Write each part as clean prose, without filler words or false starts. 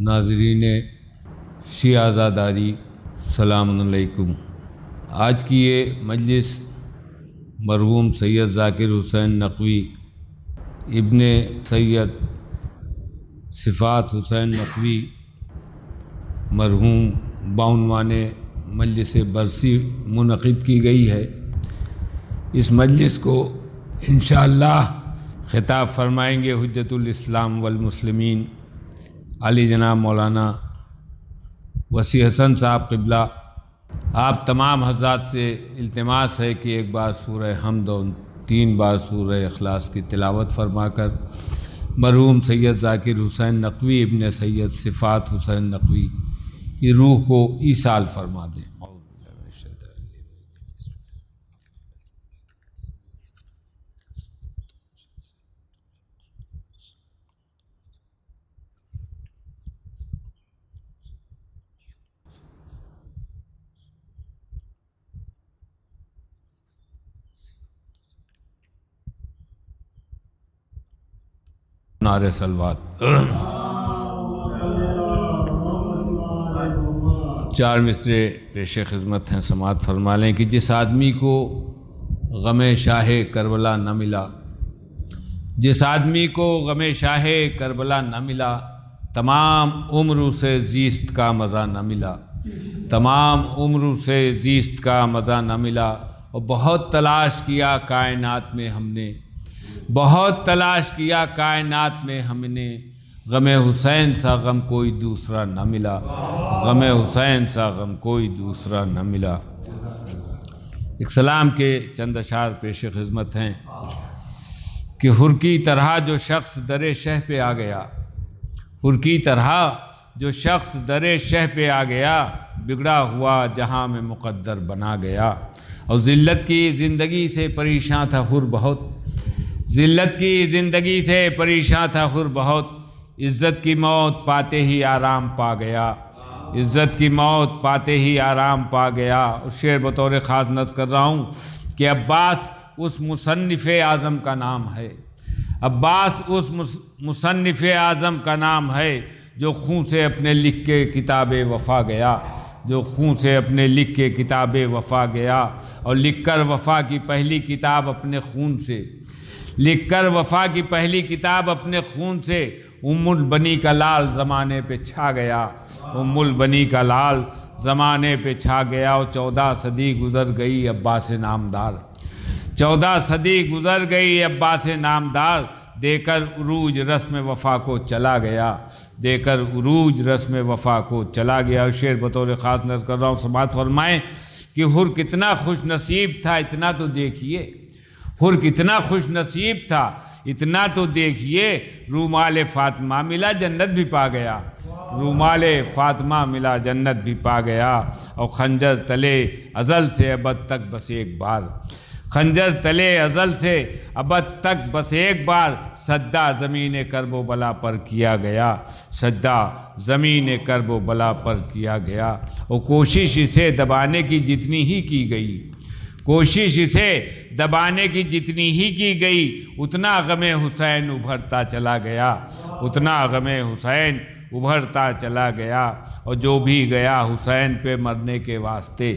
ناظرین شیعہ عزاداری السلام علیکم۔ آج کی یہ مجلس مرحوم سید ذاکر حسین نقوی ابن سید صفات حسین نقوی مرحوم بعنوان مجلس برسی منعقد کی گئی ہے۔ اس مجلس کو انشاءاللہ خطاب فرمائیں گے حجت الاسلام والمسلمین علی جناب مولانا وسیع حسن صاحب قبلہ۔ آپ تمام حضرات سے التماس ہے کہ ایک بار سورہ حمد و 3 بار سورہ اخلاص کی تلاوت فرما کر مرحوم سید ذاکر حسین نقوی ابن سید صفات حسین نقوی کی روح کو ایصال فرما دیں۔ نعرہ صلوات۔ 4 مصرے پیش خدمت ہیں، سماعت فرما لیں کہ جس آدمی کو غم شاہ کربلا نہ ملا، جس آدمی کو غم شاہ کربلا نہ ملا، تمام عمر اسے زیست کا مزہ نہ ملا، تمام عمر اسے زیست کا مزہ نہ ملا۔ اور بہت تلاش کیا کائنات میں ہم نے، بہت تلاش کیا کائنات میں ہم نے، غم حسین سا غم کوئی دوسرا نہ ملا، غم حسین سا غم کوئی دوسرا نہ ملا۔ ایک سلام کے چند اشعار پیش خدمت ہیں کہ حر کی طرح جو شخص در شہ پہ آ گیا، حر کی طرح جو شخص در شہ پہ آ گیا، بگڑا ہوا جہاں میں مقدر بنا گیا۔ اور ذلت کی زندگی سے پریشاں تھا حر بہت، ذلت کی زندگی سے پریشاں تھا حر بہت، عزت کی موت پاتے ہی آرام پا گیا، عزت کی موت پاتے ہی آرام پا گیا۔ اور شعر بطور خاص نظر کر رہا ہوں کہ عباس اس مصنف اعظم کا نام ہے، عباس اس مصنف اعظم کا نام ہے جو خون سے اپنے لکھ کے کتاب وفا گیا، جو خون سے اپنے لکھ کے کتاب وفا گیا۔ اور لکھ کر وفا کی پہلی کتاب اپنے خون سے، لکھ کر وفا کی پہلی کتاب اپنے خون سے، ام البنی کا لال زمانے پہ چھا گیا، ام البنی کا لال زمانے پہ چھا گیا۔ اور 14 صدی گزر گئی عباس نامدار، 14 صدی گزر گئی عباس نامدار، دے کر عروج رسم وفا کو چلا گیا، دے کر عروج رسم وفا کو چلا گیا۔ اور شعر بطور خاص نظر کر رہا ہوں، سماعت فرمائیں کہ حر کتنا خوش نصیب تھا، اتنا تو دیکھیے، حر کتنا خوش نصیب تھا، اتنا تو دیکھیے، رومال فاطمہ ملا جنت بھی پا گیا، رومال فاطمہ ملا جنت بھی پا گیا۔ اور خنجر تلے ازل سے ابد تک بس ایک بار، خنجر تلے ازل سے ابد تک بس ایک بار، سجدہ زمین کرب و بلا پر کیا گیا، سجدہ زمین کرب و بلا پر کیا گیا۔ اور کوشش اسے دبانے کی جتنی ہی کی گئی، کوشش اسے دبانے کی جتنی ہی کی گئی، اتنا غم حسین ابھرتا چلا گیا، اتنا غم حسین ابھرتا چلا گیا۔ اور جو بھی گیا حسین پہ مرنے کے واسطے،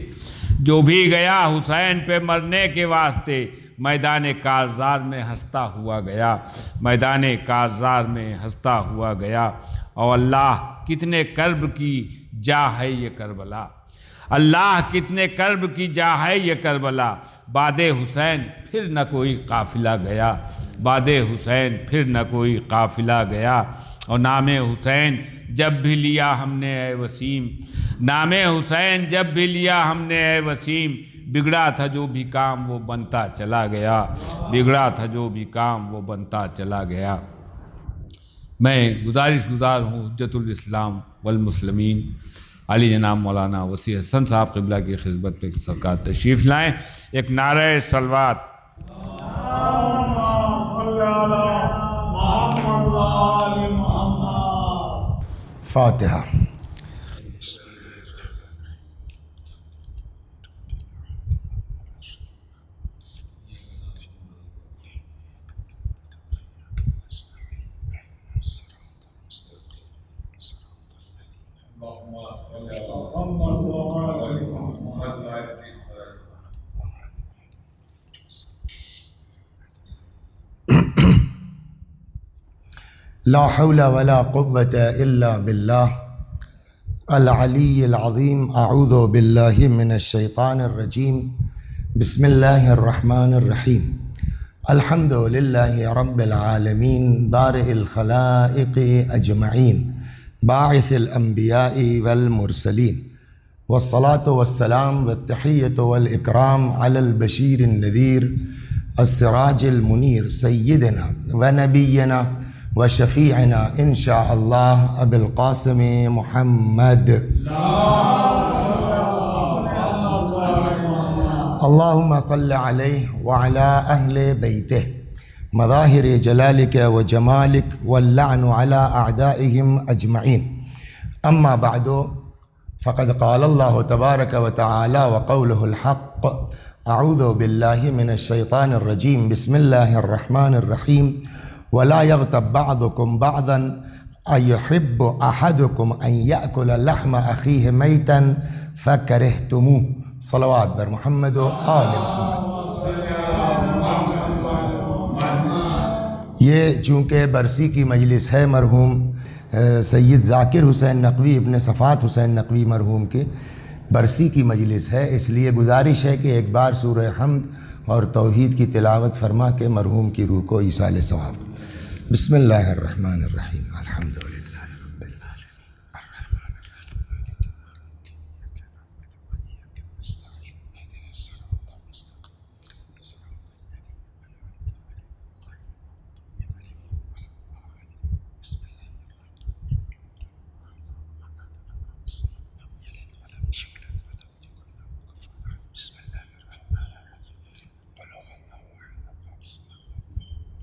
جو بھی گیا حسین پہ مرنے کے واسطے، میدان کارزار میں ہنستا ہوا گیا، میدان کارزار میں ہنستا ہوا گیا۔ اور اللہ کتنے کرب کی جا ہے یہ کربلا، اللہ کتنے کرب کی جا ہے یہ کربلا، بعد حسین پھر نہ کوئی قافلہ گیا، بعد حسین پھر نہ کوئی قافلہ گیا۔ اور نام حسین جب بھی لیا ہم نے اے وسیم، نام حسین جب بھی لیا ہم نے اے وسیم، بگڑا تھا جو بھی کام وہ بنتا چلا گیا، بگڑا تھا جو بھی کام وہ بنتا چلا گیا۔ میں گزارش گزار ہوں حجت الاسلام والمسلمین علی جناب مولانا وسیع حسن صاحب قبلہ کی خدمت پہ سرکار تشریف لائیں، ایک نعرہ صلوات۔ فاتحہ۔ لا حول ولا قوة إلا بالله العلي العظيم. أعوذ بالله من الشيطان الرجيم. بسم الله الرحمن الرحيم. الحمد لله رب العالمين بارئ الخلائق أجمعين باعث الأنبياء والمرسلين، والصلاة والسلام والتحية والإكرام على البشير النذير السراج المنير سيدنا ونبينا وشفيعنا إن شاء الله أبي القاسم محمد. اللهم صل عليه وعلى أهل بيته مظاهر جلالك وجمالك واللعن على أعدائهم أجمعين. أما بعد، فقد قال الله تبارك وتعالى وقوله الحق: أعوذ بالله من الشيطان الرجيم. بسم الله الرحمن الرحيم. ولا يغتب بعضكم بعضا أيحب أحدكم أن يأكل لحم أخيه ميتا فكرهتموه. صلوات بر محمد و آل محمد. یہ چونکہ برسی کی مجلس ہے مرحوم سید ذاکر حسین نقوی ابن صفات حسین نقوی مرحوم کے برسی کی مجلس ہے، اس لیے گزارش ہے کہ ایک بار سورہ حمد اور توحید کی تلاوت فرما کے مرحوم کی روح کو ایصال ثواب. بسم اللہ الرحمن الرحیم. الحمد للہ رب العالمین الرحمن الرحیم مالک یوم الدین ایاک نعبد وایاک نستعین اهدنا الصراط المستقیم صراط الذین انعمت علیہم غیر المغضوب علیہم ولا الضالین. بسم اللہ الرحمن الرحیم. لم يلد ولم يولد ولم يكن له كفوا احد. بسم الله الرحمن الرحيم. قل هو الله احد الله الصمد لم يلد ولم يولد ولم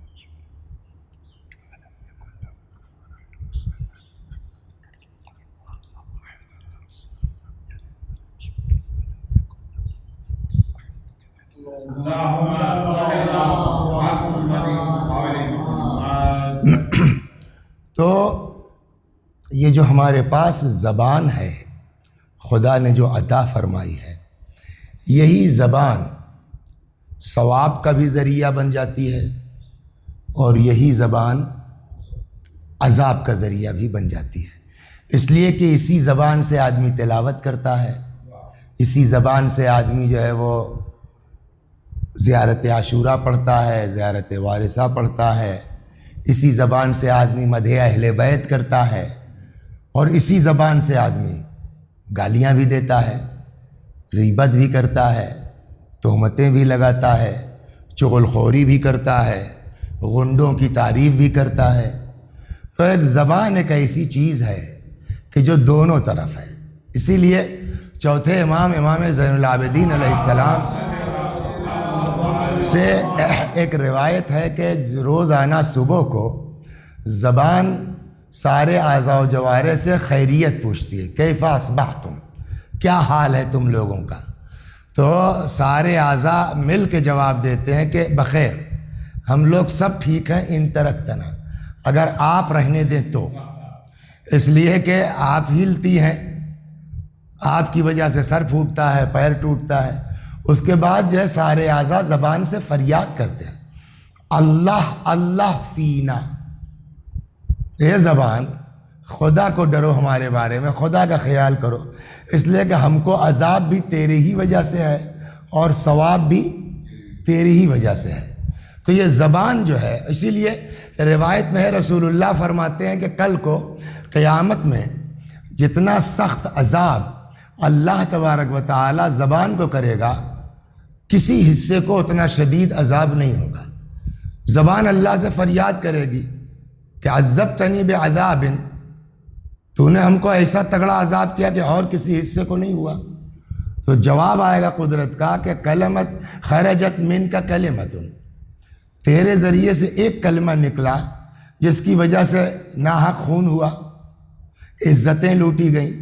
يكن له كفوا احد. بسم الله الرحمن الرحيم. قل هو الله احد الله الصمد لم يلد ولم يولد ولم يكن له كفوا احد. اللهم صل على محمد وعلى محمد. تو یہ جو ہمارے پاس زبان ہے خدا نے جو عطا فرمائی ہے، یہی زبان ثواب کا بھی ذریعہ بن جاتی ہے اور یہی زبان عذاب کا ذریعہ بھی بن جاتی ہے، اس لیے کہ اسی زبان سے آدمی تلاوت کرتا ہے، اسی زبان سے آدمی جو ہے وہ زیارت عاشورہ پڑھتا ہے، زیارت وارثہ پڑھتا ہے، اسی زبان سے آدمی مدح اہل بیت کرتا ہے، اور اسی زبان سے آدمی گالیاں بھی دیتا ہے، غیبت بھی کرتا ہے، تہمتیں بھی لگاتا ہے، چغل خوری بھی کرتا ہے، غنڈوں کی تعریف بھی کرتا ہے. تو ایک زبان ایک ایسی چیز ہے کہ جو دونوں طرف ہے. اسی لیے چوتھے امام زین العابدین علیہ السلام سے ایک روایت ہے کہ روزانہ صبح کو زبان سارے اعضاء و جوارح سے خیریت پوچھتی ہے، کیف اصبحتم، کیا حال ہے تم لوگوں کا؟ تو سارے اعضاء مل کے جواب دیتے ہیں کہ بخیر، ہم لوگ سب ٹھیک ہیں، ان ترکتنا، اگر آپ رہنے دیں تو. اس لیے کہ آپ ہلتی ہیں، آپ کی وجہ سے سر پھوٹتا ہے، پیر ٹوٹتا ہے. اس کے بعد جو ہے سارے اعضاء زبان سے فریاد کرتے ہیں، اللہ اللہ فینا. یہ زبان خدا کو ڈرو، ہمارے بارے میں خدا کا خیال کرو، اس لیے کہ ہم کو عذاب بھی تیرے ہی وجہ سے ہے اور ثواب بھی تیری ہی وجہ سے ہے. تو یہ زبان جو ہے، اسی لیے روایت میں ہے رسول اللہ فرماتے ہیں کہ کل کو قیامت میں جتنا سخت عذاب اللہ تبارک و تعالی زبان کو کرے گا، کسی حصے کو اتنا شدید عذاب نہیں ہوگا. زبان اللہ سے فریاد کرے گی کہ عذبتنی بعذاب، تو نے ہم کو ایسا تگڑا عذاب کیا کہ اور کسی حصے کو نہیں ہوا. تو جواب آئے گا قدرت کا کہ کلمت خرجت من کا کلمت، تیرے ذریعے سے ایک کلمہ نکلا جس کی وجہ سے ناحق خون ہوا، عزتیں لوٹی گئیں،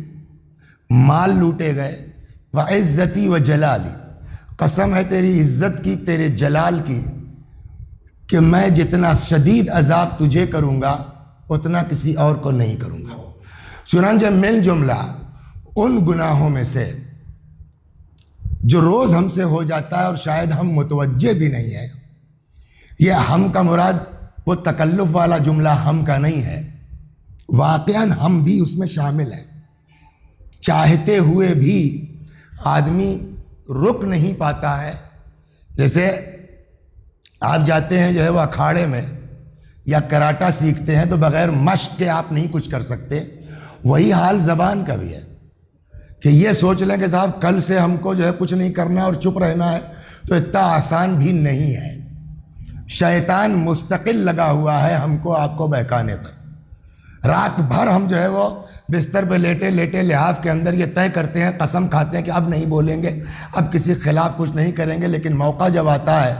مال لوٹے گئے. وعزتی و جلالی، قسم ہے تیری عزت کی، تیرے جلال کی، کہ میں جتنا شدید عذاب تجھے کروں گا اتنا کسی اور کو نہیں کروں گا. چنانچہ مل جملہ ان گناہوں میں سے جو روز ہم سے ہو جاتا ہے اور شاید ہم متوجہ بھی نہیں ہیں، یہ ہم کا مراد وہ تکلف والا جملہ ہم کا نہیں ہے، واقعاً ہم بھی اس میں شامل ہیں۔ چاہتے ہوئے بھی آدمی رک نہیں پاتا ہے۔ جیسے آپ جاتے ہیں جو ہے وہ اکھاڑے میں یا کراٹا سیکھتے ہیں تو بغیر مشق کے آپ نہیں کچھ کر سکتے، وہی حال زبان کا بھی ہے کہ یہ سوچ لیں کہ صاحب کل سے ہم کو جو ہے کچھ نہیں کرنا اور چپ رہنا ہے تو اتنا آسان بھی نہیں ہے۔ شیطان مستقل لگا ہوا ہے ہم کو آپ کو بہکانے پر۔ رات بھر ہم جو ہے وہ بستر پہ لیٹے لیٹے لحاف کے اندر یہ طے کرتے ہیں، قسم کھاتے ہیں کہ اب نہیں بولیں گے، اب کسی خلاف کچھ نہیں کریں گے، لیکن موقع جب آتا ہے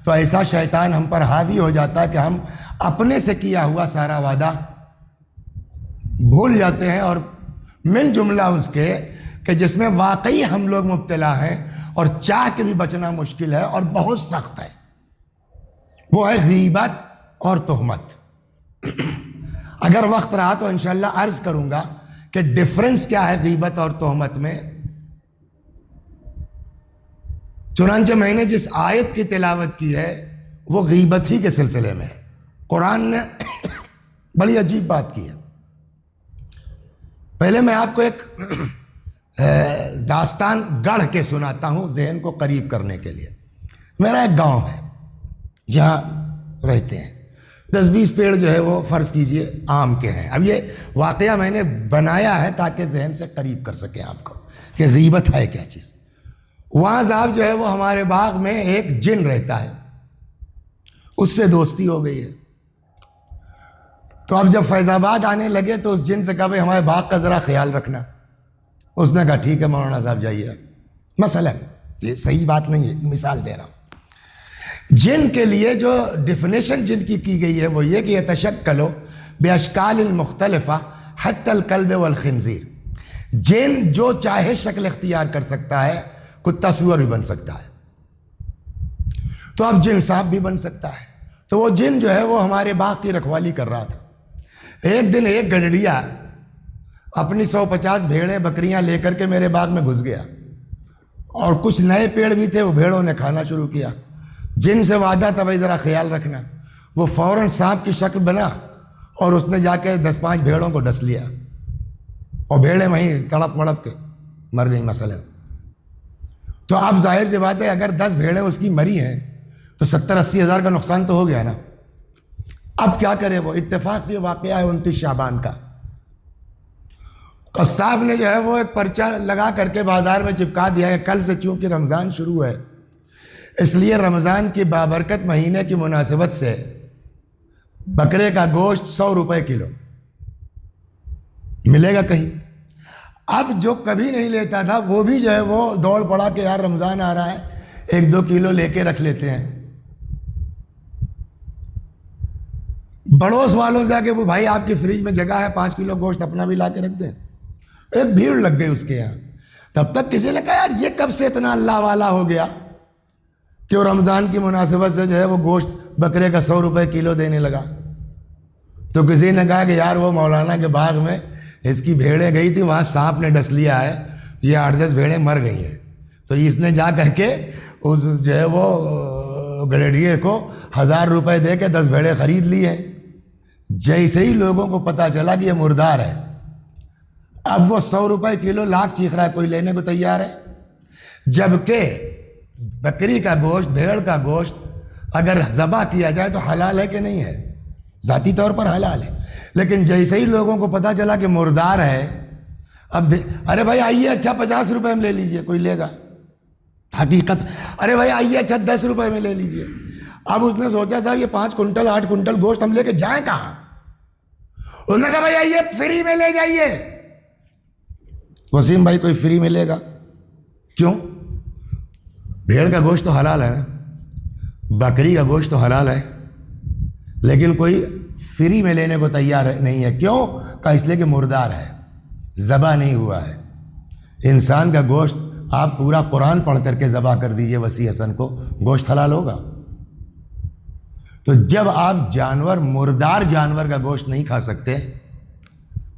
تو ایسا شیطان ہم پر حاوی ہو جاتا ہے کہ ہم اپنے سے کیا ہوا سارا وعدہ بھول جاتے ہیں، اور من جملہ اس کے کہ جس میں واقعی ہم لوگ مبتلا ہیں اور چاہ کے بھی بچنا مشکل ہے اور بہت سخت ہے، وہ ہے غیبت اور تہمت۔ اگر وقت رہا تو انشاءاللہ عرض کروں گا کہ ڈفرنس کیا ہے غیبت اور تہمت میں۔ چنانچہ میں نے جس آیت کی تلاوت کی ہے وہ غیبت ہی کے سلسلے میں ہے۔ قرآن نے بڑی عجیب بات کی ہے۔ پہلے میں آپ کو ایک داستان گڑھ کے سناتا ہوں ذہن کو قریب کرنے کے لیے۔ میرا ایک گاؤں ہے جہاں رہتے ہیں، 10-20 پیڑ جو ہے وہ فرض کیجئے آم کے ہیں۔ اب یہ واقعہ میں نے بنایا ہے تاکہ ذہن سے قریب کر سکیں آپ کو کہ غیبت ہے کیا چیز۔ وہاں صاحب جو ہے وہ ہمارے باغ میں ایک جن رہتا ہے، اس سے دوستی ہو گئی ہے۔ تو اب جب فیض آباد آنے لگے تو اس جن سے کہا بھائی ہمارے باغ کا ذرا خیال رکھنا۔ اس نے کہا ٹھیک ہے مولانا صاحب جائیے۔ مثلاً یہ صحیح بات نہیں ہے، مثال دے رہا ہوں۔ جن کے لیے جو ڈیفینیشن جن کی گئی ہے وہ یہ کہ یتشکلوا باشکال المختلفہ حتی الکلب والخنزیر، جن جو چاہے شکل اختیار کر سکتا ہے، کتا سور بھی بن سکتا ہے، تو اب جن سانپ بھی بن سکتا ہے۔ تو وہ جن جو ہے وہ ہمارے باغ کی رکھوالی کر رہا تھا۔ ایک دن ایک گڈڑیا اپنی 150 بھیڑیں بکریاں لے کر کے میرے باغ میں گھس گیا، اور کچھ نئے پیڑ بھی تھے وہ بھیڑوں نے کھانا شروع کیا۔ جن سے وعدہ تھا بھائی ذرا خیال رکھنا، وہ سانپ کی شکل بنا اور اس نے جا کے 10-5 بھیڑوں کو ڈس لیا، اور بھیڑیں وہیں تڑپ مڑپ کے مر گئی مثلا۔ تو اب ظاہر سی بات ہے اگر 10 بھیڑیں اس کی مری ہیں تو 70-80 ہزار کا نقصان تو ہو گیا نا۔ اب کیا کرے وہ؟ اتفاق سے واقعہ ہے 29 شعبان کا۔ قصاب نے جو ہے وہ ایک پرچہ لگا کر کے بازار میں چپکا دیا ہے، کل سے چونکہ رمضان شروع ہے اس لیے رمضان کی بابرکت مہینے کی مناسبت سے بکرے کا گوشت 100 روپے کلو ملے گا کہیں۔ اب جو کبھی نہیں لیتا تھا وہ بھی جو ہے وہ دوڑ پڑا کہ یار رمضان آ رہا ہے 1-2 کلو لے کے رکھ لیتے ہیں۔ پڑوس والوں سے آ کے وہ بھائی آپ کی فریج میں جگہ ہے 5 کلو گوشت اپنا بھی لا کے رکھ دیں۔ ایک بھیڑ لگ گئی اس کے یہاں۔ تب تک کسی نے کہا یار یہ کب سے اتنا اللہ والا ہو گیا کہ وہ رمضان کی مناسبت سے جو ہے وہ گوشت بکرے کا 100 روپے کلو دینے لگا۔ تو کسی نے کہا کہ یار وہ مولانا کے باغ میں اس کی بھیڑیں گئی تھی، وہاں سانپ نے ڈس لیا ہے، یہ 8-10 بھیڑیں مر گئی ہیں، تو اس نے جا کر کے اس جو ہے وہ گڈڑیے کو 1000 روپے دے کے 10 بھیڑیں خرید لی ہیں۔ جیسے ہی لوگوں کو پتہ چلا کہ یہ مردار ہے، اب وہ 100 روپے کلو لاکھ چیخ رہا ہے، کوئی لینے کو تیار ہے؟ جبکہ بکری کا گوشت، بھیڑ کا گوشت اگر ذبح کیا جائے تو حلال ہے کہ نہیں ہے؟ ذاتی طور پر حلال ہے، لیکن جیسے ہی لوگوں کو پتہ چلا کہ مردار ہے، اب ارے بھائی آئیے اچھا 50 روپے میں لے لیجئے، کوئی لے گا؟ حقیقت ارے بھائی آئیے اچھا 10 روپے میں لے لیجئے۔ اب اس نے سوچا صاحب یہ 5 کنٹل 8 کنٹل گوشت ہم لے کے جائیں کہاں؟ اس نے کہا بھائی آئیے فری میں لے جائیے۔ وسیم بھائی کوئی فری میں لے گا؟ کیوں؟ بھیڑ کا گوشت تو حلال ہے نا، بکری کا گوشت تو حلال ہے، لیکن کوئی فری میں لینے کو تیار نہیں ہے۔ کیوں؟ کہ اس لیے کہ مردار ہے، ذبح نہیں ہوا ہے۔ انسان کا گوشت آپ پورا قرآن پڑھ کر کے ذبح کر دیجئے وسیع حسن کو، گوشت حلال ہوگا؟ تو جب آپ جانور، مردار جانور کا گوشت نہیں کھا سکتے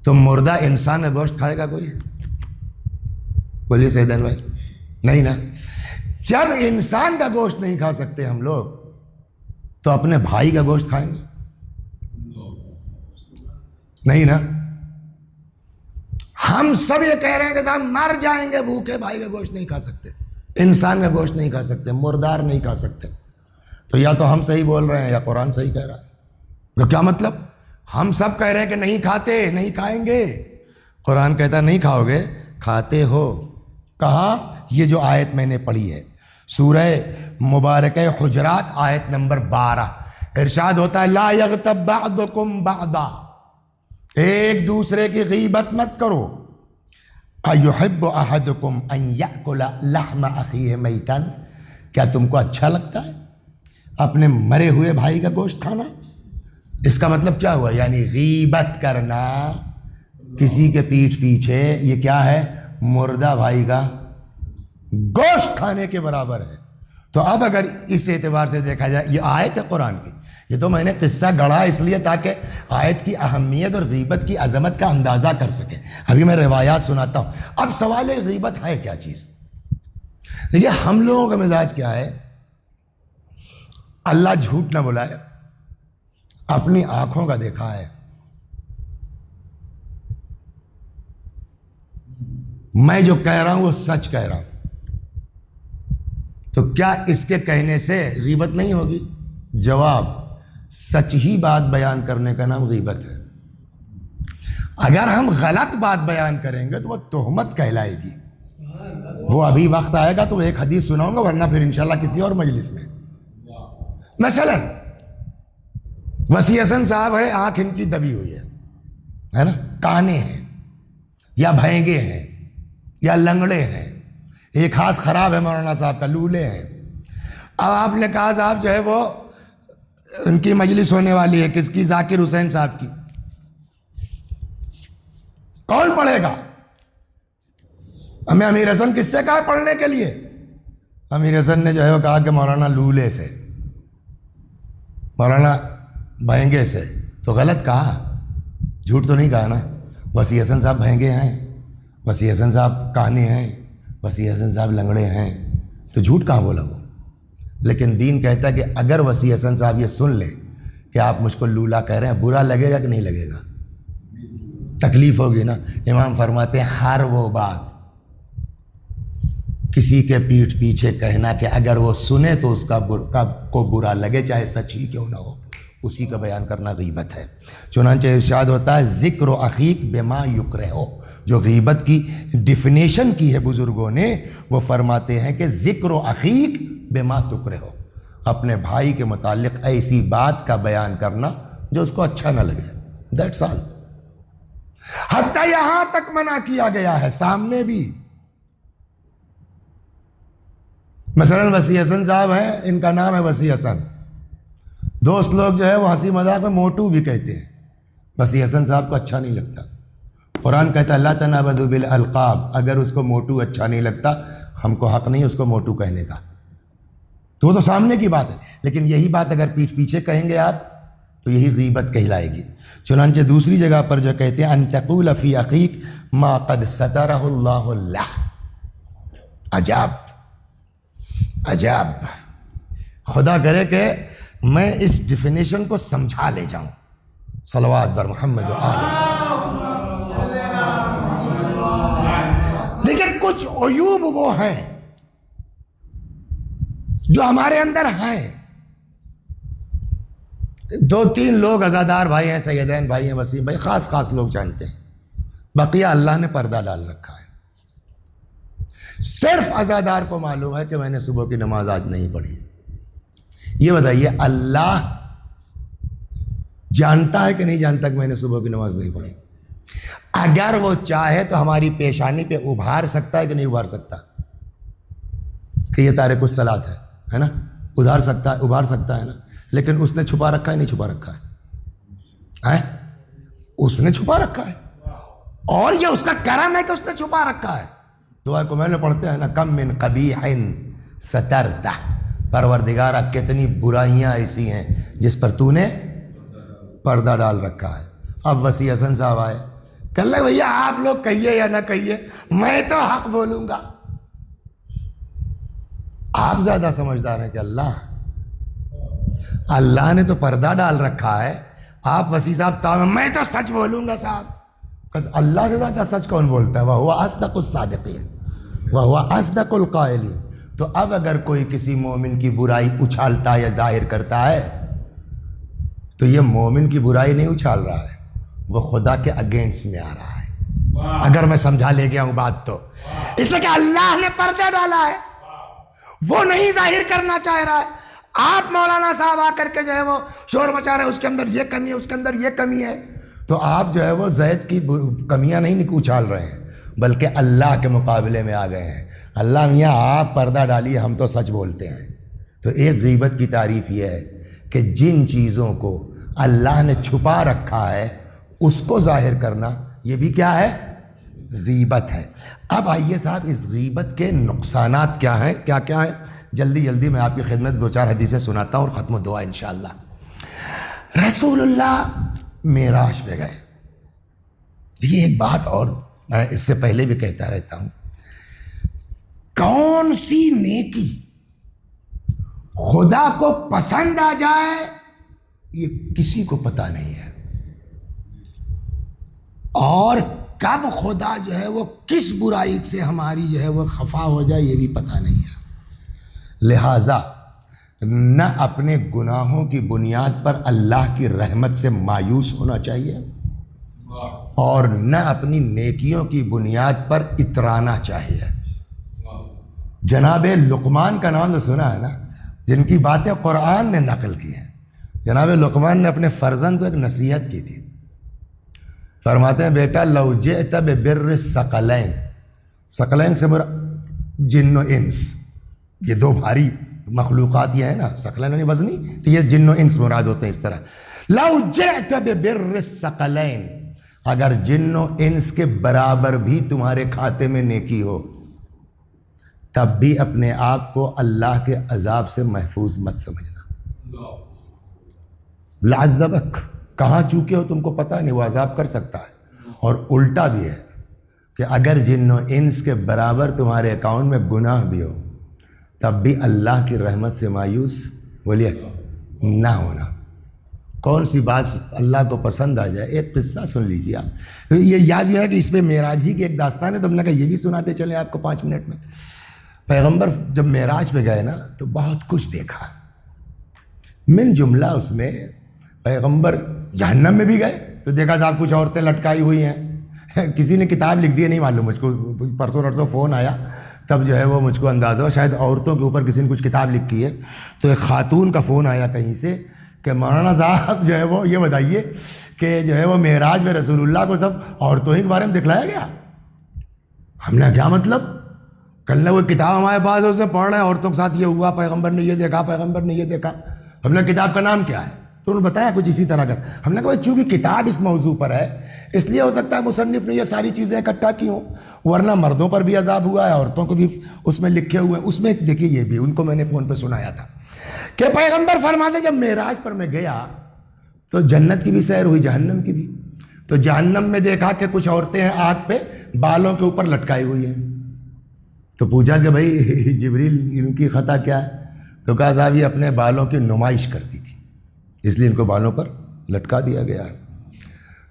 تو مردہ انسان کا گوشت کھائے گا کوئی؟ بولیے سیدن بھائی، نہیں نا۔ جب انسان کا گوشت نہیں کھا سکتے ہم لوگ تو اپنے بھائی کا گوشت کھائیں گے؟ نہیں نا. ہم سب یہ کہہ رہے ہیں کہ صاحب مر جائیں گے بھوکے، بھائی کا گوشت نہیں کھا سکتے، انسان کا گوشت نہیں کھا سکتے، مردار نہیں کھا سکتے. تو یا تو ہم صحیح بول رہے ہیں یا قرآن صحیح کہہ رہا ہے. تو کیا مطلب؟ ہم سب کہہ رہے ہیں کہ نہیں کھاتے، نہیں کھائیں گے، قرآن کہتا نہیں کھاؤ گے، کھاتے ہو. کہاں؟ یہ جو آیت میں نے پڑھی ہے سورہ مبارکہ حجرات آیت نمبر 12، ارشاد ہوتا ہے لا یغتب بعضکم بعضا، ایک دوسرے کی غیبت مت کرو. ایحب احدکم ان یأکل لحم اخیہ میتا، کیا تم کو اچھا لگتا ہے اپنے مرے ہوئے بھائی کا گوشت کھانا؟ اس کا مطلب کیا ہوا؟ یعنی غیبت کرنا کسی کے پیٹھ پیچھے، یہ کیا ہے؟ مردہ بھائی کا گوشت کھانے کے برابر ہے. تو اب اگر اس اعتبار سے دیکھا جائے، یہ آیت ہے قرآن کی، یہ تو میں نے قصہ گڑھا اس لیے تاکہ آیت کی اہمیت اور غیبت کی عظمت کا اندازہ کر سکے. ابھی میں روایات سناتا ہوں. اب سوال ہے غیبت ہے کیا چیز؟ دیکھیے ہم لوگوں کا مزاج کیا ہے، اللہ جھوٹ نہ بلائے، اپنی آنکھوں کا دیکھا ہے. میں جو کہہ رہا ہوں وہ سچ کہہ رہا ہوں، تو کیا اس کے کہنے سے غیبت نہیں ہوگی؟ جواب، سچ ہی بات بیان کرنے کا نام غیبت ہے. اگر ہم غلط بات بیان کریں گے تو وہ تہمت کہلائے گی. وہ ابھی وقت آئے گا تو ایک حدیث سناؤں گا، ورنہ پھر انشاءاللہ کسی اور مجلس میں. مثلا وسیع حسن صاحب ہے، آنکھ ان کی دبی ہوئی ہے نا، کانے ہیں یا بھینگے ہیں یا لنگڑے ہیں، ایک ہاتھ خراب ہے مولانا صاحب کا، لولے ہیں. اب آپ نے کہا صاحب جو ہے وہ ان کی مجلس ہونے والی ہے، کس کی؟ ذاکر حسین صاحب کی. کون پڑھے گا؟ ہمیں امیر حسن کس سے کہا پڑھنے کے لیے؟ امیر حسن نے جو ہے وہ کہا کہ مولانا لولے سے، مولانا بھینگے سے. تو غلط کہا، جھوٹ تو نہیں کہا نا. وسیع حسن صاحب بھینگے ہیں، وسیع حسن صاحب کانے ہیں، وسیع حسن صاحب لنگڑے ہیں، تو جھوٹ کہاں بولا وہ؟ لیکن دین کہتا ہے کہ اگر وسیع حسن صاحب یہ سن لیں کہ آپ مجھ کو لولا کہہ رہے ہیں، برا لگے گا کہ نہیں لگے گا؟ تکلیف ہوگی نا. امام فرماتے ہیں ہر وہ بات کسی کے پیٹھ پیچھے کہنا کہ اگر وہ سنے تو اس کا کو برا لگے، چاہے سچ ہی کیوں نہ ہو، اسی کا بیان کرنا غیبت ہے. چنانچہ ارشاد ہوتا ہے ذکر و اخیک بما یکرہ، جو غیبت کی ڈیفینیشن کی ہے بزرگوں نے، وہ فرماتے ہیں کہ ذکر و اخیک بما تکرہ، اپنے بھائی کے متعلق ایسی بات کا بیان کرنا جو اس کو اچھا نہ لگے. That's all. حتیٰ یہاں تک منع کیا گیا ہے سامنے بھی. مثلا وسیع حسن صاحب ہیں، ان کا نام ہے وسیع حسن، دوست لوگ جو ہے وہ ہنسی مذاق میں موٹو بھی کہتے ہیں. وسیع حسن صاحب کو اچھا نہیں لگتا. قرآن کہتا ہے لا تنابذوا بالالقاب، اگر اس کو موٹو اچھا نہیں لگتا، ہم کو حق نہیں اس کو موٹو کہنے کا. تو وہ تو سامنے کی بات ہے، لیکن یہی بات اگر پیٹھ پیچھے کہیں گے آپ تو یہی غیبت کہلائے گی. چنانچہ دوسری جگہ پر جو کہتے ہیں ان تقول فی اخیک ما قد سترہ اللہ لہ. عجاب عجاب، خدا کرے کہ میں اس ڈیفینیشن کو سمجھا لے جاؤں. صلوات بر محمد و آلہ. لیکن کچھ عیوب وہ ہیں جو ہمارے اندر ہیں. 2-3 لوگ عزادار بھائی ہیں، سیدین بھائی ہیں، وسیم بھائی، خاص خاص لوگ جانتے ہیں. بقیہ اللہ نے پردہ ڈال رکھا ہے. صرف عزادار کو معلوم ہے کہ میں نے صبح کی نماز آج نہیں پڑھی. یہ بتائیے اللہ جانتا ہے کہ نہیں جانتا کہ میں نے صبح کی نماز نہیں پڑھی؟ اگر وہ چاہے تو ہماری پیشانی پہ ابھار سکتا ہے کہ نہیں ابھار سکتا؟ کہ یہ تارک الصلاۃ ہے نا، ابھار سکتا ہے نا. لیکن اس نے چھپا رکھا ہے نہیں چھپا رکھا ہے؟ اس نے چھپا رکھا ہے، اور یہ اس کا کرم ہے کہ اس نے چھپا رکھا ہے. دعا کو میں نے پڑھتے ہیں نا، کم من قبیح سترتہ، پروردگارہ کتنی برائیاں ایسی ہیں جس پر تو نے پردہ ڈال رکھا ہے. اب وسیع حسن صاحب آئے، کہنے لگے بھیا آپ لوگ کہیے یا نہ کہیے، میں تو حق بولوں گا. آپ زیادہ سمجھدار ہیں کہ اللہ نے تو پردہ ڈال رکھا ہے، آپ وسیع صاحب میں تو سچ بولوں گا صاحب، اللہ سے زیادہ سچ کون بولتا ہے؟ وَهُوَ أَصْدَقُ الصَّادِقِينَ وَهُوَ أَصْدَقُ الْقَائِلِينَ۔ تو اب اگر کوئی کسی مومن کی برائی اچھالتا یا ظاہر کرتا ہے تو یہ مومن کی برائی نہیں اچھال رہا ہے، وہ خدا کے اگینسٹ میں آ رہا ہے۔ اگر میں سمجھا لے گیا ہوں بات تو اس لیے کہ اللہ نے پردہ ڈالا ہے، وہ نہیں ظاہر کرنا چاہ رہا ہے۔ آپ مولانا صاحب آ کر کے جو ہے وہ شور مچا رہے ہیں، اس کے اندر یہ کمی ہے، اس کے اندر یہ کمی ہے، تو آپ جو ہے وہ زید کی کمیاں نہیں اچھال رہے ہیں بلکہ اللہ کے مقابلے میں آ گئے ہیں۔ اللہ میاں آپ پردہ ڈالیے، ہم تو سچ بولتے ہیں۔ تو ایک غیبت کی تعریف یہ ہے کہ جن چیزوں کو اللہ نے چھپا رکھا ہے اس کو ظاہر کرنا، یہ بھی کیا ہے؟ غیبت ہے۔ اب آئیے صاحب اس غیبت کے نقصانات کیا ہیں، کیا کیا ہیں؟ جلدی میں آپ کی خدمت 2-4 حدیثیں سناتا ہوں اور ختم دعا انشاءاللہ۔ رسول اللہ معراج پہ گئے۔ یہ ایک بات اور میں اس سے پہلے بھی کہتا رہتا ہوں، کون سی نیکی خدا کو پسند آ جائے یہ کسی کو پتہ نہیں ہے، اور کب خدا جو ہے وہ کس برائی سے ہماری جو ہے وہ خفا ہو جائے یہ بھی پتہ نہیں ہے۔ لہٰذا نہ اپنے گناہوں کی بنیاد پر اللہ کی رحمت سے مایوس ہونا چاہیے اور نہ اپنی نیکیوں کی بنیاد پر اترانا چاہیے۔ جناب لقمان کا نام تو سنا ہے نا، جن کی باتیں قرآن نے نقل کی ہیں۔ جناب لقمان نے اپنے فرزند کو ایک نصیحت کی تھی، فرماتے ہیں بیٹا لو جئت ببر الثقلین، ثقلین سے مراد جن و انس، یہ دو بھاری مخلوقات یہ ہیں نا، ثقلین یعنی وزنی، تو یہ جن و انس مراد ہوتے ہیں اس طرح۔ لو جئت ببر الثقلین، اگر جن و انس کے برابر بھی تمہارے کھاتے میں نیکی ہو تب بھی اپنے آپ کو اللہ کے عذاب سے محفوظ مت سمجھنا۔ لعذبک، کہاں چوکے ہو تم کو پتہ نہیں، وہ عذاب کر سکتا ہے۔ اور الٹا بھی ہے کہ اگر جن و انس کے برابر تمہارے اکاؤنٹ میں گناہ بھی ہو تب بھی اللہ کی رحمت سے مایوس بولیے نہ ہونا۔ کون سی بات اللہ کو پسند آ جائے؟ ایک قصہ سن لیجیے آپ، یہ یاد ہے کہ اس میں معراج ہی کی ایک داستان ہے، تو ہم نے کہا یہ بھی سناتے چلیں آپ کو 5 منٹ میں۔ پیغمبر جب معراج پہ گئے نا تو بہت کچھ دیکھا، من جملہ اس میں پیغمبر جہنم میں بھی گئے تو دیکھا صاحب کچھ عورتیں لٹکائی ہوئی ہیں، کسی نے کتاب لکھ دی ہے نہیں معلوم مجھ کو، پرسوں فون آیا تب جو ہے وہ مجھ کو اندازہ ہوا شاید عورتوں کے اوپر کسی نے کچھ کتاب لکھی ہے، تو ایک خاتون کا فون آیا کہیں سے کہ مولانا صاحب جو ہے وہ یہ بتائیے کہ جو ہے وہ معراج میں رسول اللہ کو سب عورتوں ہی کے بارے میں دکھلایا گیا۔ ہم نے کیا مطلب؟ کل وہ کتاب ہمارے پاس ہے، اسے پڑھ رہے ہیں عورتوں کے ساتھ یہ ہوا، پیغمبر نے یہ دیکھا، پیغمبر نے یہ دیکھا۔ ہم نے کتاب کا نام کیا ہے تو انہوں نے بتایا کچھ اسی طرح کا۔ ہم نے کہا چونکہ کتاب اس موضوع پر ہے اس لیے ہو سکتا ہے مصنف نے یہ ساری چیزیں اکٹھا کی ہوں، ورنہ مردوں پر بھی عذاب ہوا ہے، عورتوں کو بھی اس میں لکھے ہوئے ہیں۔ اس میں دیکھیے یہ بھی ان کو میں نے فون پہ سنایا تھا کہ پیغمبر فرماتے جب معراج پر میں گیا تو جنت کی بھی سیر ہوئی، جہنم کی بھی۔ تو جہنم میں دیکھا کہ کچھ عورتیں ہیں آگ پہ بالوں کے اوپر لٹکائی ہوئی ہیں، تو پوچھا کہ بھائی جبریل ان کی خطا کیا ہے؟ تو کہا صاحب یہ اپنے بالوں کی نمائش کرتی تھی اس لیے ان کو بالوں پر لٹکا دیا گیا ہے۔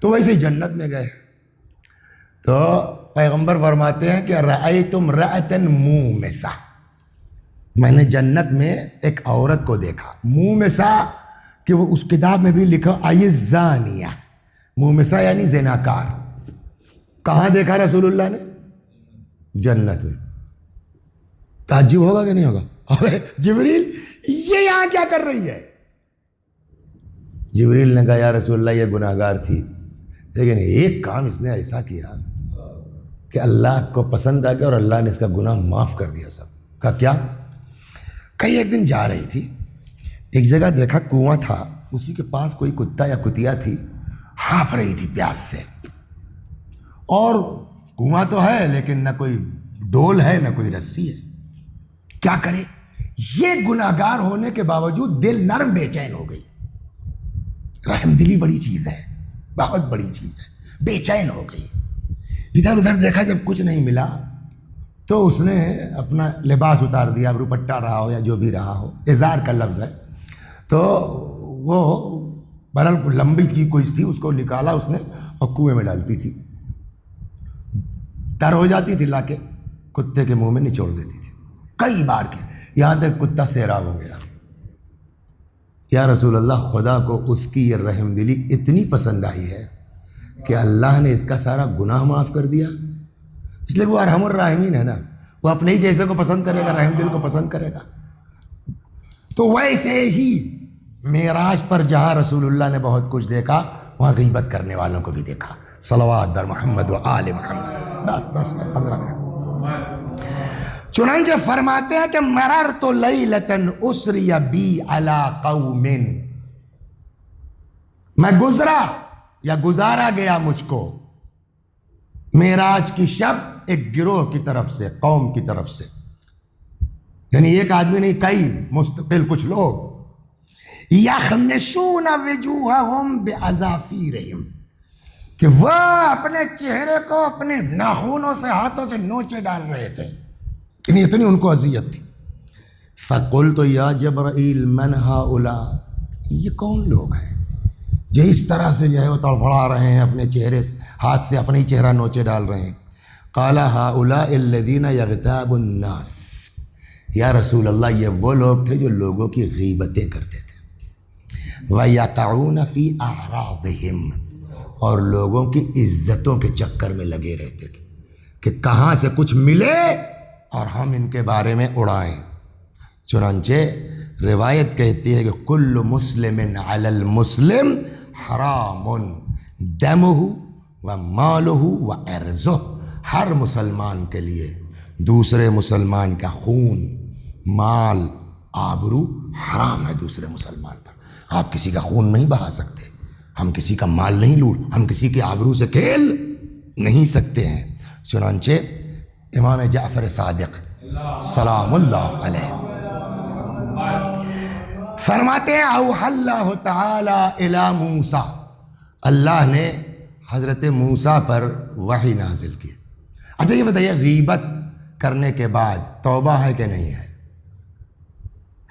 تو ویسے ہی جنت میں گئے تو پیغمبر فرماتے ہیں کہ رأیتم رأتن مومسا، میں نے جنت میں ایک عورت کو دیکھا، مومسا کہ وہ اس کتاب میں بھی لکھا آئی زانیہ، مومسا یعنی زناکار۔ کہاں دیکھا رسول اللہ نے؟ جنت میں۔ تعجب ہوگا کہ نہیں ہوگا؟ ابے جبریل یہ یہاں کیا کر رہی ہے؟ جبریل نے کہا یا رسول اللہ یہ گناہ گار تھی لیکن ایک کام اس نے ایسا کیا کہ اللہ کو پسند آ گیا اور اللہ نے اس کا گناہ معاف کر دیا سب کا۔ کیا؟ کئی ایک دن جا رہی تھی، ایک جگہ دیکھا کنواں تھا، اسی کے پاس کوئی کتا یا کتیا تھی، ہانپ رہی تھی پیاس سے، اور کنواں تو ہے لیکن نہ کوئی ڈول ہے نہ کوئی رسی ہے، کیا کرے؟ یہ گناہگار ہونے کے باوجود دل نرم بے چین ہو گئی۔ رحم دلی بڑی چیز ہے، بہت بڑی چیز ہے، بے چین ہو گئی۔ ادھر ادھر دیکھا، جب کچھ نہیں ملا تو اس نے اپنا لباس اتار دیا، دوپٹہ رہا ہو یا جو بھی رہا ہو، ازار کا لفظ ہے، تو وہ بہرحال لمبی کی کوئی تھی، اس کو نکالا اس نے اور کنویں میں ڈالتی تھی، تر ہو جاتی تھی، لا کے کتے کے منہ میں نچوڑ دیتی تھی کئی بار کے، یہاں تک کتا سیراب ہو گیا۔ یا رسول اللہ، خدا کو اس کی یہ رحم دلی اتنی پسند آئی ہے کہ اللہ نے اس کا سارا گناہ معاف کر دیا، اس لیے وہ ارحم الراحمین ہے نا، وہ اپنے ہی جیسے کو پسند کرے گا، رحم دل کو پسند کرے گا۔ تو ویسے ہی معراج پر جہاں رسول اللہ نے بہت کچھ دیکھا، وہاں غیبت کرنے والوں کو بھی دیکھا۔ صلوات بر محمد و آل محمد۔ 10 منٹ 15 منٹ۔ چنانچہ فرماتے ہیں کہ مررت لیلۃ اسری بی علی قوم، میں گزرا یا گزارا گیا مجھ کو معراج کی شب ایک گروہ کی طرف سے، قوم کی طرف سے، یعنی ایک آدمی نہیں، کئی مستقل کچھ لوگ، یخمشون وجوہہم بعظافیرہم، کہ وہ اپنے چہرے کو اپنے ناخنوں سے، ہاتھوں سے نوچے ڈال رہے تھے، یعنی اتنی ان کو اذیت تھی۔ فقلت یا جبرائیل من ہؤلاء، یہ کون لوگ ہیں جو اس طرح سے جو ہے وہ تڑپڑا رہے ہیں، اپنے چہرے سے، ہاتھ سے اپنے ہی چہرہ نوچے ڈال رہے ہیں؟ قال ہؤلاء الذین یغتاب الناس، یا رسول اللہ یہ وہ لوگ تھے جو لوگوں کی غیبتیں کرتے تھے، وَيَقَعُونَ فِي أَعْرَاضِهِمْ، اور لوگوں کی عزتوں کے چکر میں لگے رہتے تھے کہ کہاں سے کچھ ملے اور ہم ان کے بارے میں اڑائیں۔ چنانچہ روایت کہتی ہے کہ کل مسلم علی المسلم حرام دمہ و مالہ و عرضہ، ہر مسلمان کے لیے دوسرے مسلمان کا خون، مال، آبرو حرام ہے دوسرے مسلمان پر۔ آپ کسی کا خون نہیں بہا سکتے، ہم کسی کا مال نہیں لوٹ، ہم کسی کے آبرو سے کھیل نہیں سکتے ہیں۔ چنانچہ امام جعفر صادق سلام اللہ علیہ فرماتے ہیں اوحی اللہ تعالی الی موسیٰ، اللہ نے حضرت موسیٰ پر وحی نازل کی۔ اچھا یہ بتائیے، غیبت کرنے کے بعد توبہ ہے کہ نہیں ہے؟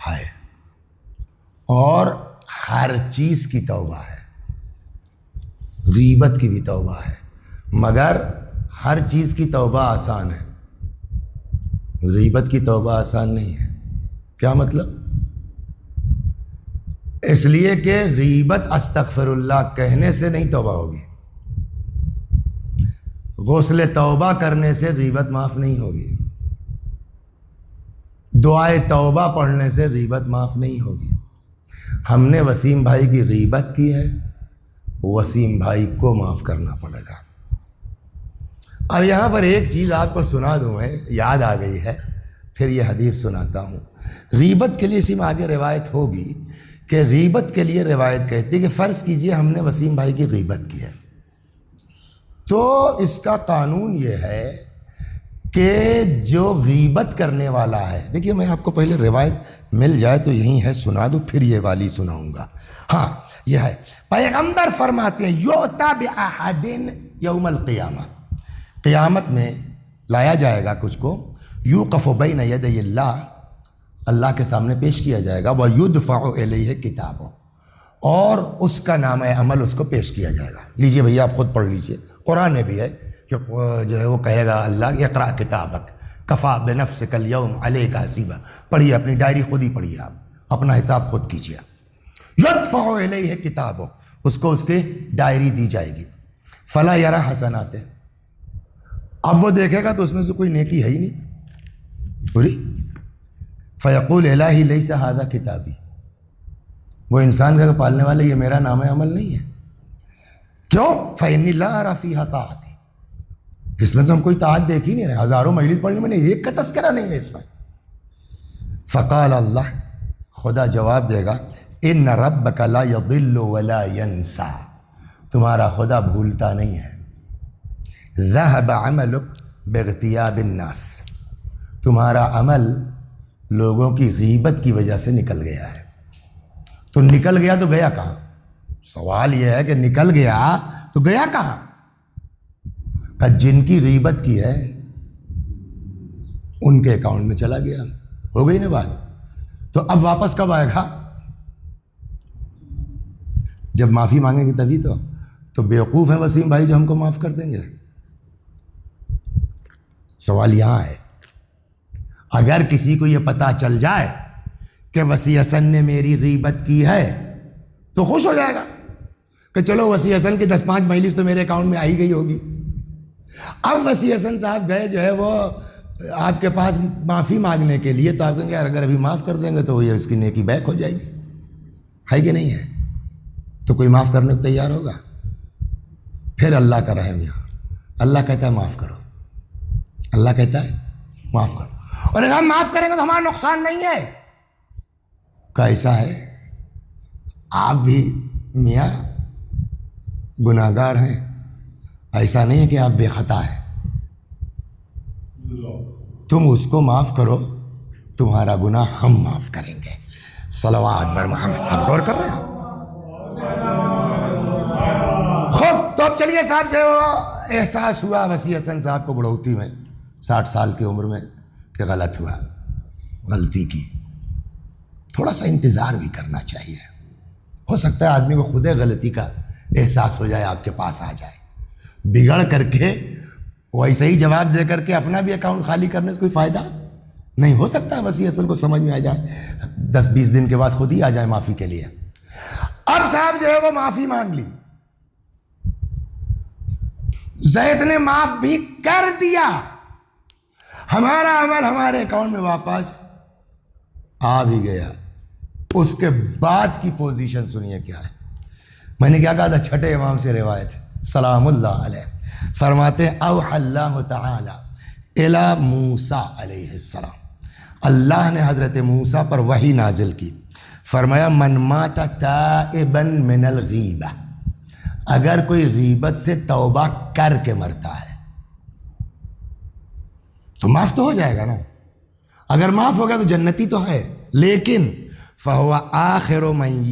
ہے، اور ہر چیز کی توبہ ہے، غیبت کی بھی توبہ ہے، مگر ہر چیز کی توبہ آسان ہے، غیبت کی توبہ آسان نہیں ہے۔ کیا مطلب؟ اس لیے کہ غیبت استغفر اللہ کہنے سے نہیں توبہ ہوگی، غسل توبہ کرنے سے غیبت معاف نہیں ہوگی، دعائے توبہ پڑھنے سے غیبت معاف نہیں ہوگی۔ ہم نے وسیم بھائی کی غیبت کی ہے، وسیم بھائی کو معاف کرنا پڑے گا۔ اب یہاں پر ایک چیز آپ کو سنا دوں، ہے یاد آ گئی ہے، پھر یہ حدیث سناتا ہوں۔ غیبت کے لیے اسی میں آگے روایت ہوگی کہ غیبت کے لیے روایت کہتی ہے کہ فرض کیجئے ہم نے وسیم بھائی کی غیبت کی ہے، تو اس کا قانون یہ ہے کہ جو غیبت کرنے والا ہے، دیکھیے میں آپ کو پہلے روایت مل جائے تو یہی ہے، سنا دوں پھر یہ والی سناؤں گا۔ ہاں یہ ہے، پیغمبر فرماتے ہیں یؤتی بأحد یوم القیامہ، قیامت میں لایا جائے گا کچھ کو، یوقف بین یدی اللہ، اللہ کے سامنے پیش کیا جائے گا، ویدفع الیہ کتابہ، اور اس کا نامہ عمل اس کو پیش کیا جائے گا۔ لیجئے بھیا آپ خود پڑھ لیجئے، قرآن میں بھی ہے کہ جو ہے وہ کہے گا اللہ اقرأ کتابک کفا بنفسک اليوم علیک حسیبا، پڑھیے اپنی ڈائری خود ہی پڑھیے، آپ اپنا حساب خود کیجیے۔ یدفع الیہ کتابہ، اس کو اس کی ڈائری دی جائے گی، فلا یری حسنات، اب وہ دیکھے گا تو اس میں سے کوئی نیکی ہے ہی نہیں پوری، فیقول الہی لیس ھذا کتابی، وہ انسان کا پالنے والے یہ میرا نام عمل نہیں ہے، کیوں؟ فإنی لا اری فیہا طاعتی، اس میں تو ہم کوئی طاعت دیکھ ہی نہیں رہے، ہزاروں مجلس پڑھنے میں ایک کا تذکرہ نہیں ہے اس میں۔ فقال اللہ، خدا جواب دے گا ان ربک لا یضل ولا ینسا، تمہارا خدا بھولتا نہیں ہے، ذہب عملک باغتیاب الناس، تمہارا عمل لوگوں کی غیبت کی وجہ سے نکل گیا ہے، تو نکل گیا تو گیا کہاں؟ سوال یہ ہے کہ نکل گیا تو گیا کہاں؟ کہ جن کی غیبت کی ہے ان کے اکاؤنٹ میں چلا گیا، ہو گئی نا بات، تو اب واپس کب آئے گا؟ جب معافی مانگیں گے تبھی تو بیوقوف ہیں وسیم بھائی جو ہم کو معاف کر دیں گے؟ سوال یہاں ہے. اگر کسی کو یہ پتہ چل جائے کہ وسیع حسن نے میری غیبت کی ہے تو خوش ہو جائے گا کہ چلو وسیع حسن کی 10-5 مجلس تو میرے اکاؤنٹ میں آئی گئی ہوگی. اب وسیع حسن صاحب گئے جو ہے وہ آپ کے پاس معافی مانگنے کے لیے، تو آپ کہیں گے یار اگر ابھی معاف کر دیں گے تو وہ اس کی نیکی بیک ہو جائے گی. ہے کہ نہیں ہے؟ تو کوئی معاف کرنے کو تیار ہوگا؟ پھر اللہ کا رحم یہاں. اللہ کہتا ہے معاف کرو، اللہ کہتا ہے معاف کرو، اور اگر ہم معاف کریں گے تو ہمارا نقصان نہیں ہے. کیسا ہے؟ آپ بھی میاں گناہگار ہیں، ایسا نہیں ہے کہ آپ بے خطا ہیں. تم اس کو معاف کرو، تمہارا گناہ ہم معاف کریں گے. صلوات بر محمد. آپ غور کر رہے ہیں؟ خوب تو اب چلیے صاحب جو احساس ہوا وسیع حسن صاحب کو بڑھوتی میں 60 سال کی عمر میں کہ غلط ہوا، غلطی کی. تھوڑا سا انتظار بھی کرنا چاہیے. ہو سکتا ہے آدمی کو خود غلطی کا احساس ہو جائے، آپ کے پاس آ جائے. بگڑ کر کے ویسے ہی جواب دے کر کے اپنا بھی اکاؤنٹ خالی کرنے سے کوئی فائدہ نہیں. ہو سکتا ہے وسیع حسن کو سمجھ میں آ جائے، 10-20 دن کے بعد خود ہی آ جائے معافی کے لیے. اب صاحب جو ہے وہ معافی مانگ لی، زید نے معاف بھی کر دیا، ہمارا عمل ہمارے اکاؤنٹ میں واپس آ بھی گیا. اس کے بعد کی پوزیشن سنیے کیا ہے. میں نے کیا کہا تھا؟ چھٹے امام سے روایت سلام اللہ علیہ فرماتے اوحى اللہ تعالی الی موسیٰ علیہ السلام، اللہ نے حضرت موسیٰ پر وحی نازل کی. فرمایا من مات تائبا من الغیبہ، اگر کوئی غیبت سے توبہ کر کے مرتا ہے تو معاف تو ہو جائے گا نا. اگر معاف ہوگا تو جنتی تو ہے، لیکن فہو آخر من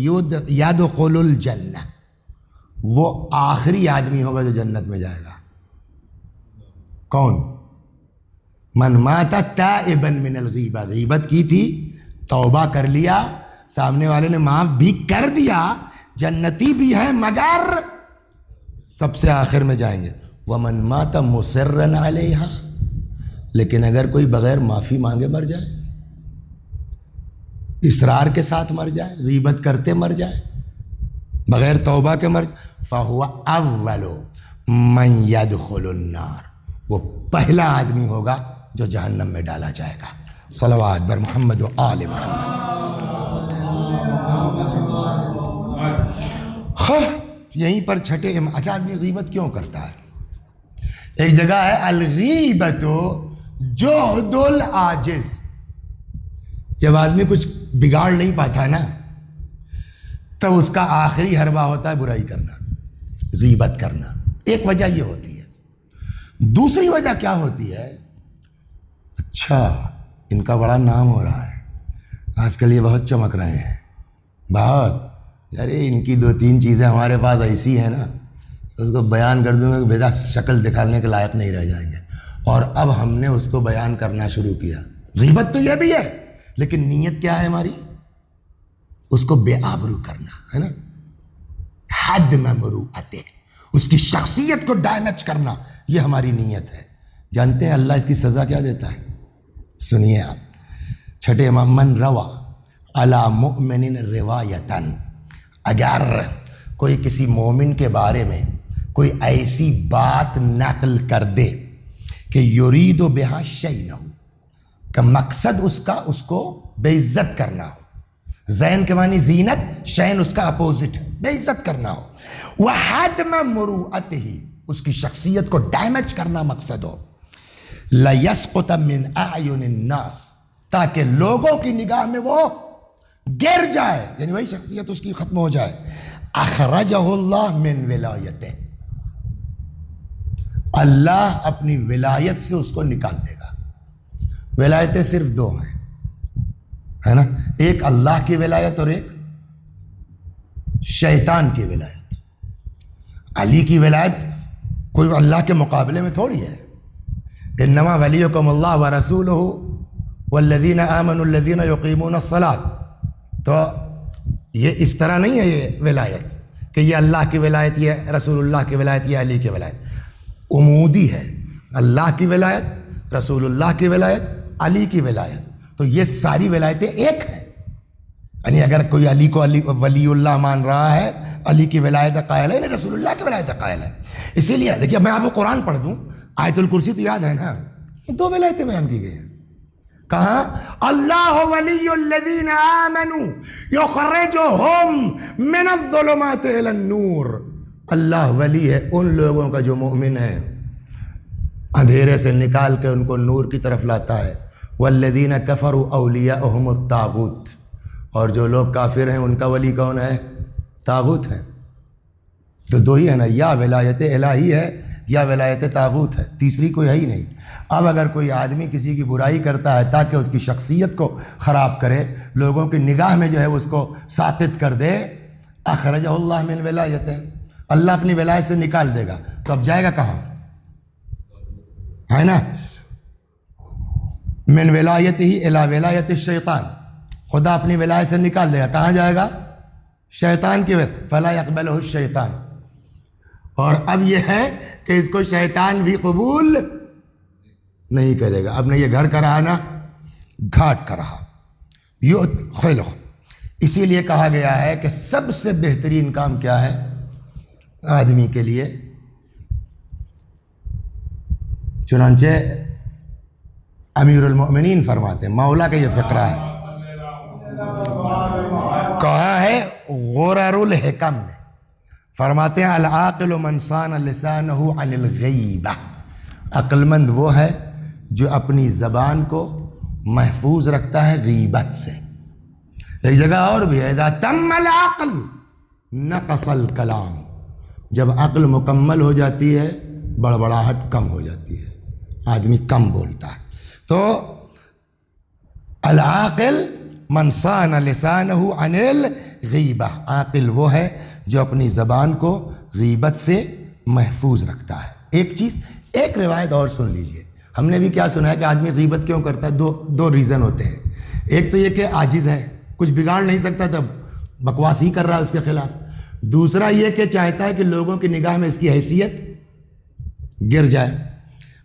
یدخل الجنہ، وہ آخری آدمی ہوگا جو جنت میں جائے گا. کون؟ من مات تائبا من الغیبہ، غیبت کی تھی، توبہ کر لیا، سامنے والے نے معاف بھی کر دیا، جنتی بھی ہے، مگر سب سے آخر میں جائیں گے. ومن مات مصرا علیہا، لیکن اگر کوئی بغیر معافی مانگے مر جائے، اصرار کے ساتھ مر جائے، غیبت کرتے مر جائے، بغیر توبہ کے مر جائے، فہو اول من یدخل النار، وہ پہلا آدمی ہوگا جو جہنم میں ڈالا جائے گا. صلوات بر محمد و آل محمد. یہیں پر چھٹے اچھا آدمی غیبت کیوں کرتا ہے؟ ایک جگہ ہے الغیبت جہد العاجز، جب آدمی کچھ بگاڑ نہیں پاتا نا تب اس کا آخری حربہ ہوتا ہے برائی کرنا، غیبت کرنا. ایک وجہ یہ ہوتی ہے. دوسری وجہ کیا ہوتی ہے؟ اچھا ان کا بڑا نام ہو رہا ہے آج کل، یہ بہت چمک رہے ہیں بہت، ارے ان کی 2-3 چیزیں ہمارے پاس ایسی ہیں نا اس کو بیان کر دوں گا کہ میرا شکل دکھانے کے لائق نہیں رہ جائیں گے. اور اب ہم نے اس کو بیان کرنا شروع کیا. غیبت تو یہ بھی ہے، لیکن نیت کیا ہے ہماری؟ اس کو بے آبرو کرنا ہے نا، حد میں مروءت، اس کی شخصیت کو ڈیمیج کرنا، یہ ہماری نیت ہے. جانتے ہیں اللہ اس کی سزا کیا دیتا ہے؟ سنیے آپ. چھٹے امام من روا علی مؤمن روایتاً، اگر کوئی کسی مومن کے بارے میں کوئی ایسی بات نقل کر دے کہ یرید بہا شیئا، کہ مقصد اس کا اس کو بے عزت کرنا ہو. زین کے معنی زینت، شین اس کا اپوزٹ ہے، بے عزت کرنا ہو. وحدم مروءتہ، اس کی شخصیت کو ڈیمیج کرنا مقصد ہو. لیسقط من اعین الناس، تاکہ لوگوں کی نگاہ میں وہ گر جائے، یعنی وہی شخصیت اس کی ختم ہو جائے. اخرجہ اللہ من ولایتہ، اللہ اپنی ولایت سے اس کو نکال دے گا. ولایتیں صرف 2 ہیں ہے نا، ایک اللہ کی ولایت اور ایک شیطان کی ولایت. علی کی ولایت کوئی اللہ کے مقابلے میں تھوڑی ہے. انما ولیکم اللہ ورسولہ والذین آمنوا الذین یقیمون الصلاۃ، تو یہ اس طرح نہیں ہے یہ ولایت. کہ یہ اللہ کی ولایت، یہ رسول اللہ کی ولایت، یہ علی کی ولایت، عمودی ہے، اللہ کی ولایت، رسول اللہ کی ولایت، علی کی ولایت، تو یہ ساری ولایتیں ایک ہیں۔ یعنی اگر کوئی علی کو ولی اللہ مان رہا ہے، علی کی ولایت قائل ہے، یعنی رسول اللہ کی ولایت قائل ہے۔ اسی لیے دیکھیے میں آپ کو قرآن پڑھ دوں، آیت الکرسی تو یاد ہے نا، دو ولایتیں بیان کی گئی ہیں۔ کہاں؟ اللہ ولی الذین آمنوا یخرجہم من الظلمات الی النور، اللہ ولی ہے ان لوگوں کا جو مومن ہیں، اندھیرے سے نکال کے ان کو نور کی طرف لاتا ہے۔ والذین کفروا اولیاءہم الطاغوت، اور جو لوگ کافر ہیں ان کا ولی کون ہے؟ طاغوت ہے۔ تو دو ہی ہے نا، یا ولایت الہی ہے یا ولایت طاغوت ہے، تیسری کوئی ہے ہی نہیں۔ اب اگر کوئی آدمی کسی کی برائی کرتا ہے تاکہ اس کی شخصیت کو خراب کرے، لوگوں کی نگاہ میں جو ہے اس کو ساقط کر دے، اخرجہ اللہ من ولایتہ، اللہ اپنی ولایت سے نکال دے گا، تو اب جائے گا کہاں؟ ہے نا، من ولایتہ الی ولایت الشیطان، خدا اپنی ولایت سے نکال دے گا، کہاں جائے گا؟ شیطان کی ولایت، فلا یقبلہ الشیطان۔ اور اب یہ ہے کہ اس کو شیطان بھی قبول نہیں کرے گا۔ اب نے یہ گھر کا رہا نا گھاٹ کا رہا، خیلو۔ اسی لیے کہا گیا ہے کہ سب سے بہترین کام کیا ہے آدمی کے لیے؟ چنانچہ امیر المؤمنین فرماتے ہیں، مولا کا یہ فقرہ ہے، کہا ہے غرر الحکم نے، فرماتے ہیں العاقل من صان لسانہ عن الغیبہ، عقل مند وہ ہے جو اپنی زبان کو محفوظ رکھتا ہے غیبت سے۔ ایک جگہ اور بھی ہے، اذا تم العقل نقص الکلام، جب عقل مکمل ہو جاتی ہے بڑبڑاہٹ کم ہو جاتی ہے، آدمی کم بولتا ہے۔ تو العاقل من صان لسانہ عن الغیبہ، عاقل وہ ہے جو اپنی زبان کو غیبت سے محفوظ رکھتا ہے۔ ایک چیز، ایک روایت اور سن لیجئے، ہم نے بھی کیا سنا ہے کہ آدمی غیبت کیوں کرتا ہے؟ دو ریزن ہوتے ہیں۔ ایک تو یہ کہ عاجز ہے، کچھ بگاڑ نہیں سکتا تب بکواس ہی کر رہا ہے اس کے خلاف۔ دوسرا یہ کہ چاہتا ہے کہ لوگوں کی نگاہ میں اس کی حیثیت گر جائے۔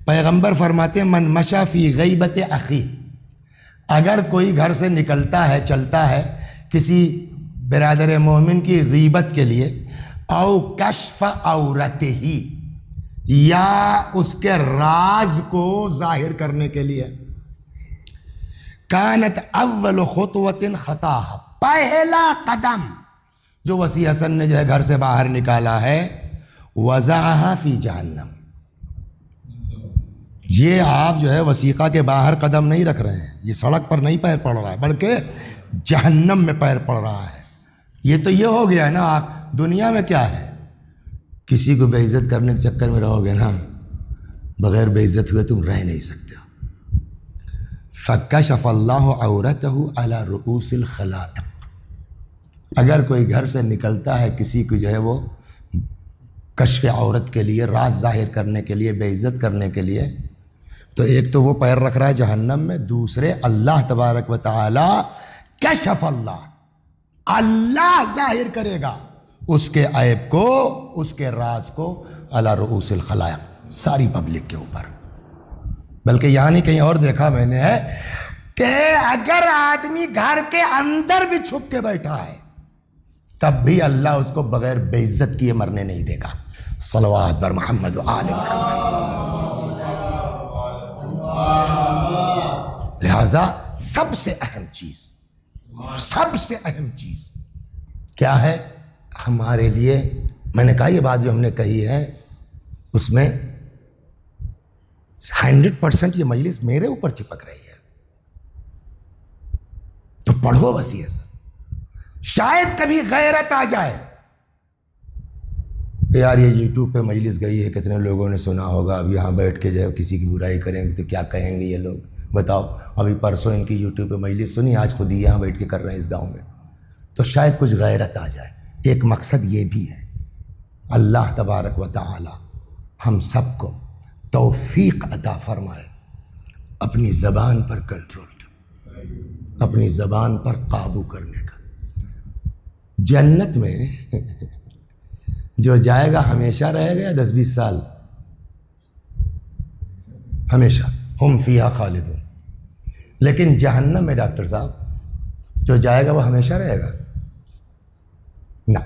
پیغمبر فرماتے ہیں من مشى فی غیبت اخی، اگر کوئی گھر سے نکلتا ہے، چلتا ہے کسی برادر مومن کی غیبت کے لیے، او کشف عورتہ، یا اس کے راز کو ظاہر کرنے کے لیے، کانت اول خطوۃ خطاہ، پہلا قدم جو وسیع حسن نے جو ہے گھر سے باہر نکالا ہے، وضعہا فی جہنم، یہ آپ جو ہے وثیقہ کے باہر قدم نہیں رکھ رہے ہیں، یہ سڑک پر نہیں پیر پڑ رہا ہے بلکہ جہنم میں پیر پڑ رہا ہے۔ یہ تو یہ ہو گیا ہے نا، دنیا میں کیا ہے، کسی کو بے عزت کرنے کے چکر میں رہو گے نا، بغیر بے عزت ہوئے تم رہ نہیں سکتے۔ فکشف اللہ عورتہ علی رؤوس الخلائق، اگر کوئی گھر سے نکلتا ہے کسی کو جو ہے وہ کشف عورت کے لیے، راز ظاہر کرنے کے لیے، بے عزت کرنے کے لیے، تو ایک تو وہ پیر رکھ رہا ہے جہنم میں، دوسرے اللہ تبارک و تعالی کشف اللہ ظاہر کرے گا اس کے عیب کو، اس کے راز کو علی رؤوس الخلائق، ساری پبلک کے اوپر۔ بلکہ یعنی کہیں اور دیکھا میں نے ہے کہ اگر آدمی گھر کے اندر بھی چھپ کے بیٹھا ہے تب بھی اللہ اس کو بغیر بے عزت کیے مرنے نہیں دے گا۔ صلوات بر محمد و آل محمد۔ لہذا سب سے اہم چیز کیا ہے ہمارے لیے؟ میں نے کہا یہ بات جو ہم نے کہی ہے اس میں 100% یہ مجلس میرے اوپر چپک رہی ہے، تو پڑھو وسیع سے، شاید کبھی غیرت آ جائے کہ یار یہ یوٹیوب پہ مجلس گئی ہے، کتنے لوگوں نے سنا ہوگا، اب یہاں بیٹھ کے جو ہے کسی کی برائی کریں گے تو کیا کہیں گے یہ لوگ، بتاؤ۔ ابھی پرسوں ان کی یوٹیوب پہ مجلس سنی، آج خود ہی یہاں بیٹھ کے کر رہے ہیں اس گاؤں میں، تو شاید کچھ غیرت آ جائے۔ ایک مقصد یہ بھی ہے، اللہ تبارک و تعالی ہم سب کو توفیق عطا فرمائے اپنی زبان پر کنٹرول، اپنی زبان پر قابو کرنے کا۔ جنت میں جو جائے گا ہمیشہ رہے گا یا 10-20 سال؟ ہمیشہ. ہم فیہا خالدون. لیکن جہنم میں ڈاکٹر صاحب جو جائے گا وہ ہمیشہ رہے گا؟ نہ.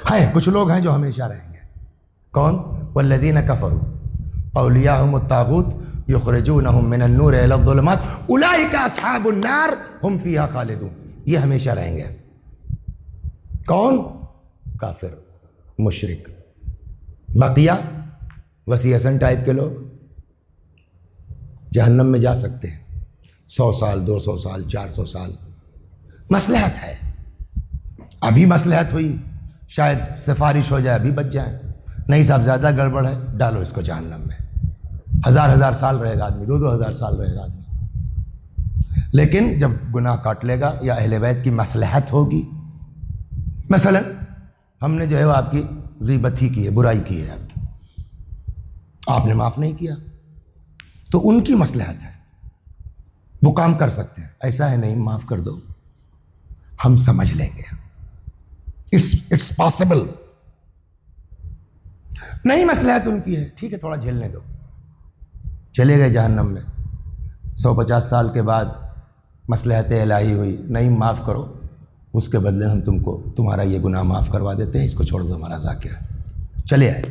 ہے کچھ لوگ ہیں جو ہمیشہ رہیں گے. کون؟ والذین کفروا اولیاءہم الطاغوت یخرجونہم من النور الی الظلمات اولئک اصحاب النار ہم فیہا خالدون. یہ ہمیشہ رہیں گے. کون؟ کافر، مشرک. بقیہ وسیع حسن ٹائپ کے لوگ جہنم میں جا سکتے ہیں 100 سال 200 سال 400 سال. مصلحت ہے. ابھی مصلحت ہوئی شاید سفارش ہو جائے ابھی بچ جائیں. نہیں صاحب زیادہ گڑبڑ ہے، ڈالو اس کو جہنم میں. 1000 سال رہے گا آدمی، 2000 سال رہے گا آدمی. لیکن جب گناہ کاٹ لے گا یا اہل بیت کی مصلحت ہوگی، مثلا ہم نے جو ہے وہ آپ کی غیبت ہی کی ہے، برائی کی ہے آپ نے معاف نہیں کیا، تو ان کی مصلحت ہے، وہ کام کر سکتے ہیں. ایسا ہے نہیں معاف کر دو، ہم سمجھ لیں گے، اٹس پاسبل. نہیں مصلحت ان کی ہے، ٹھیک ہے تھوڑا جھیلنے دو. چلے گئے جہنم میں. 150 سال کے بعد مصلحت الہی ہوئی، نہیں معاف کرو، اس کے بدلے ہم تم کو تمہارا یہ گناہ معاف کروا دیتے ہیں، اس کو چھوڑ دو ہمارا ذاکر. چلے آئے.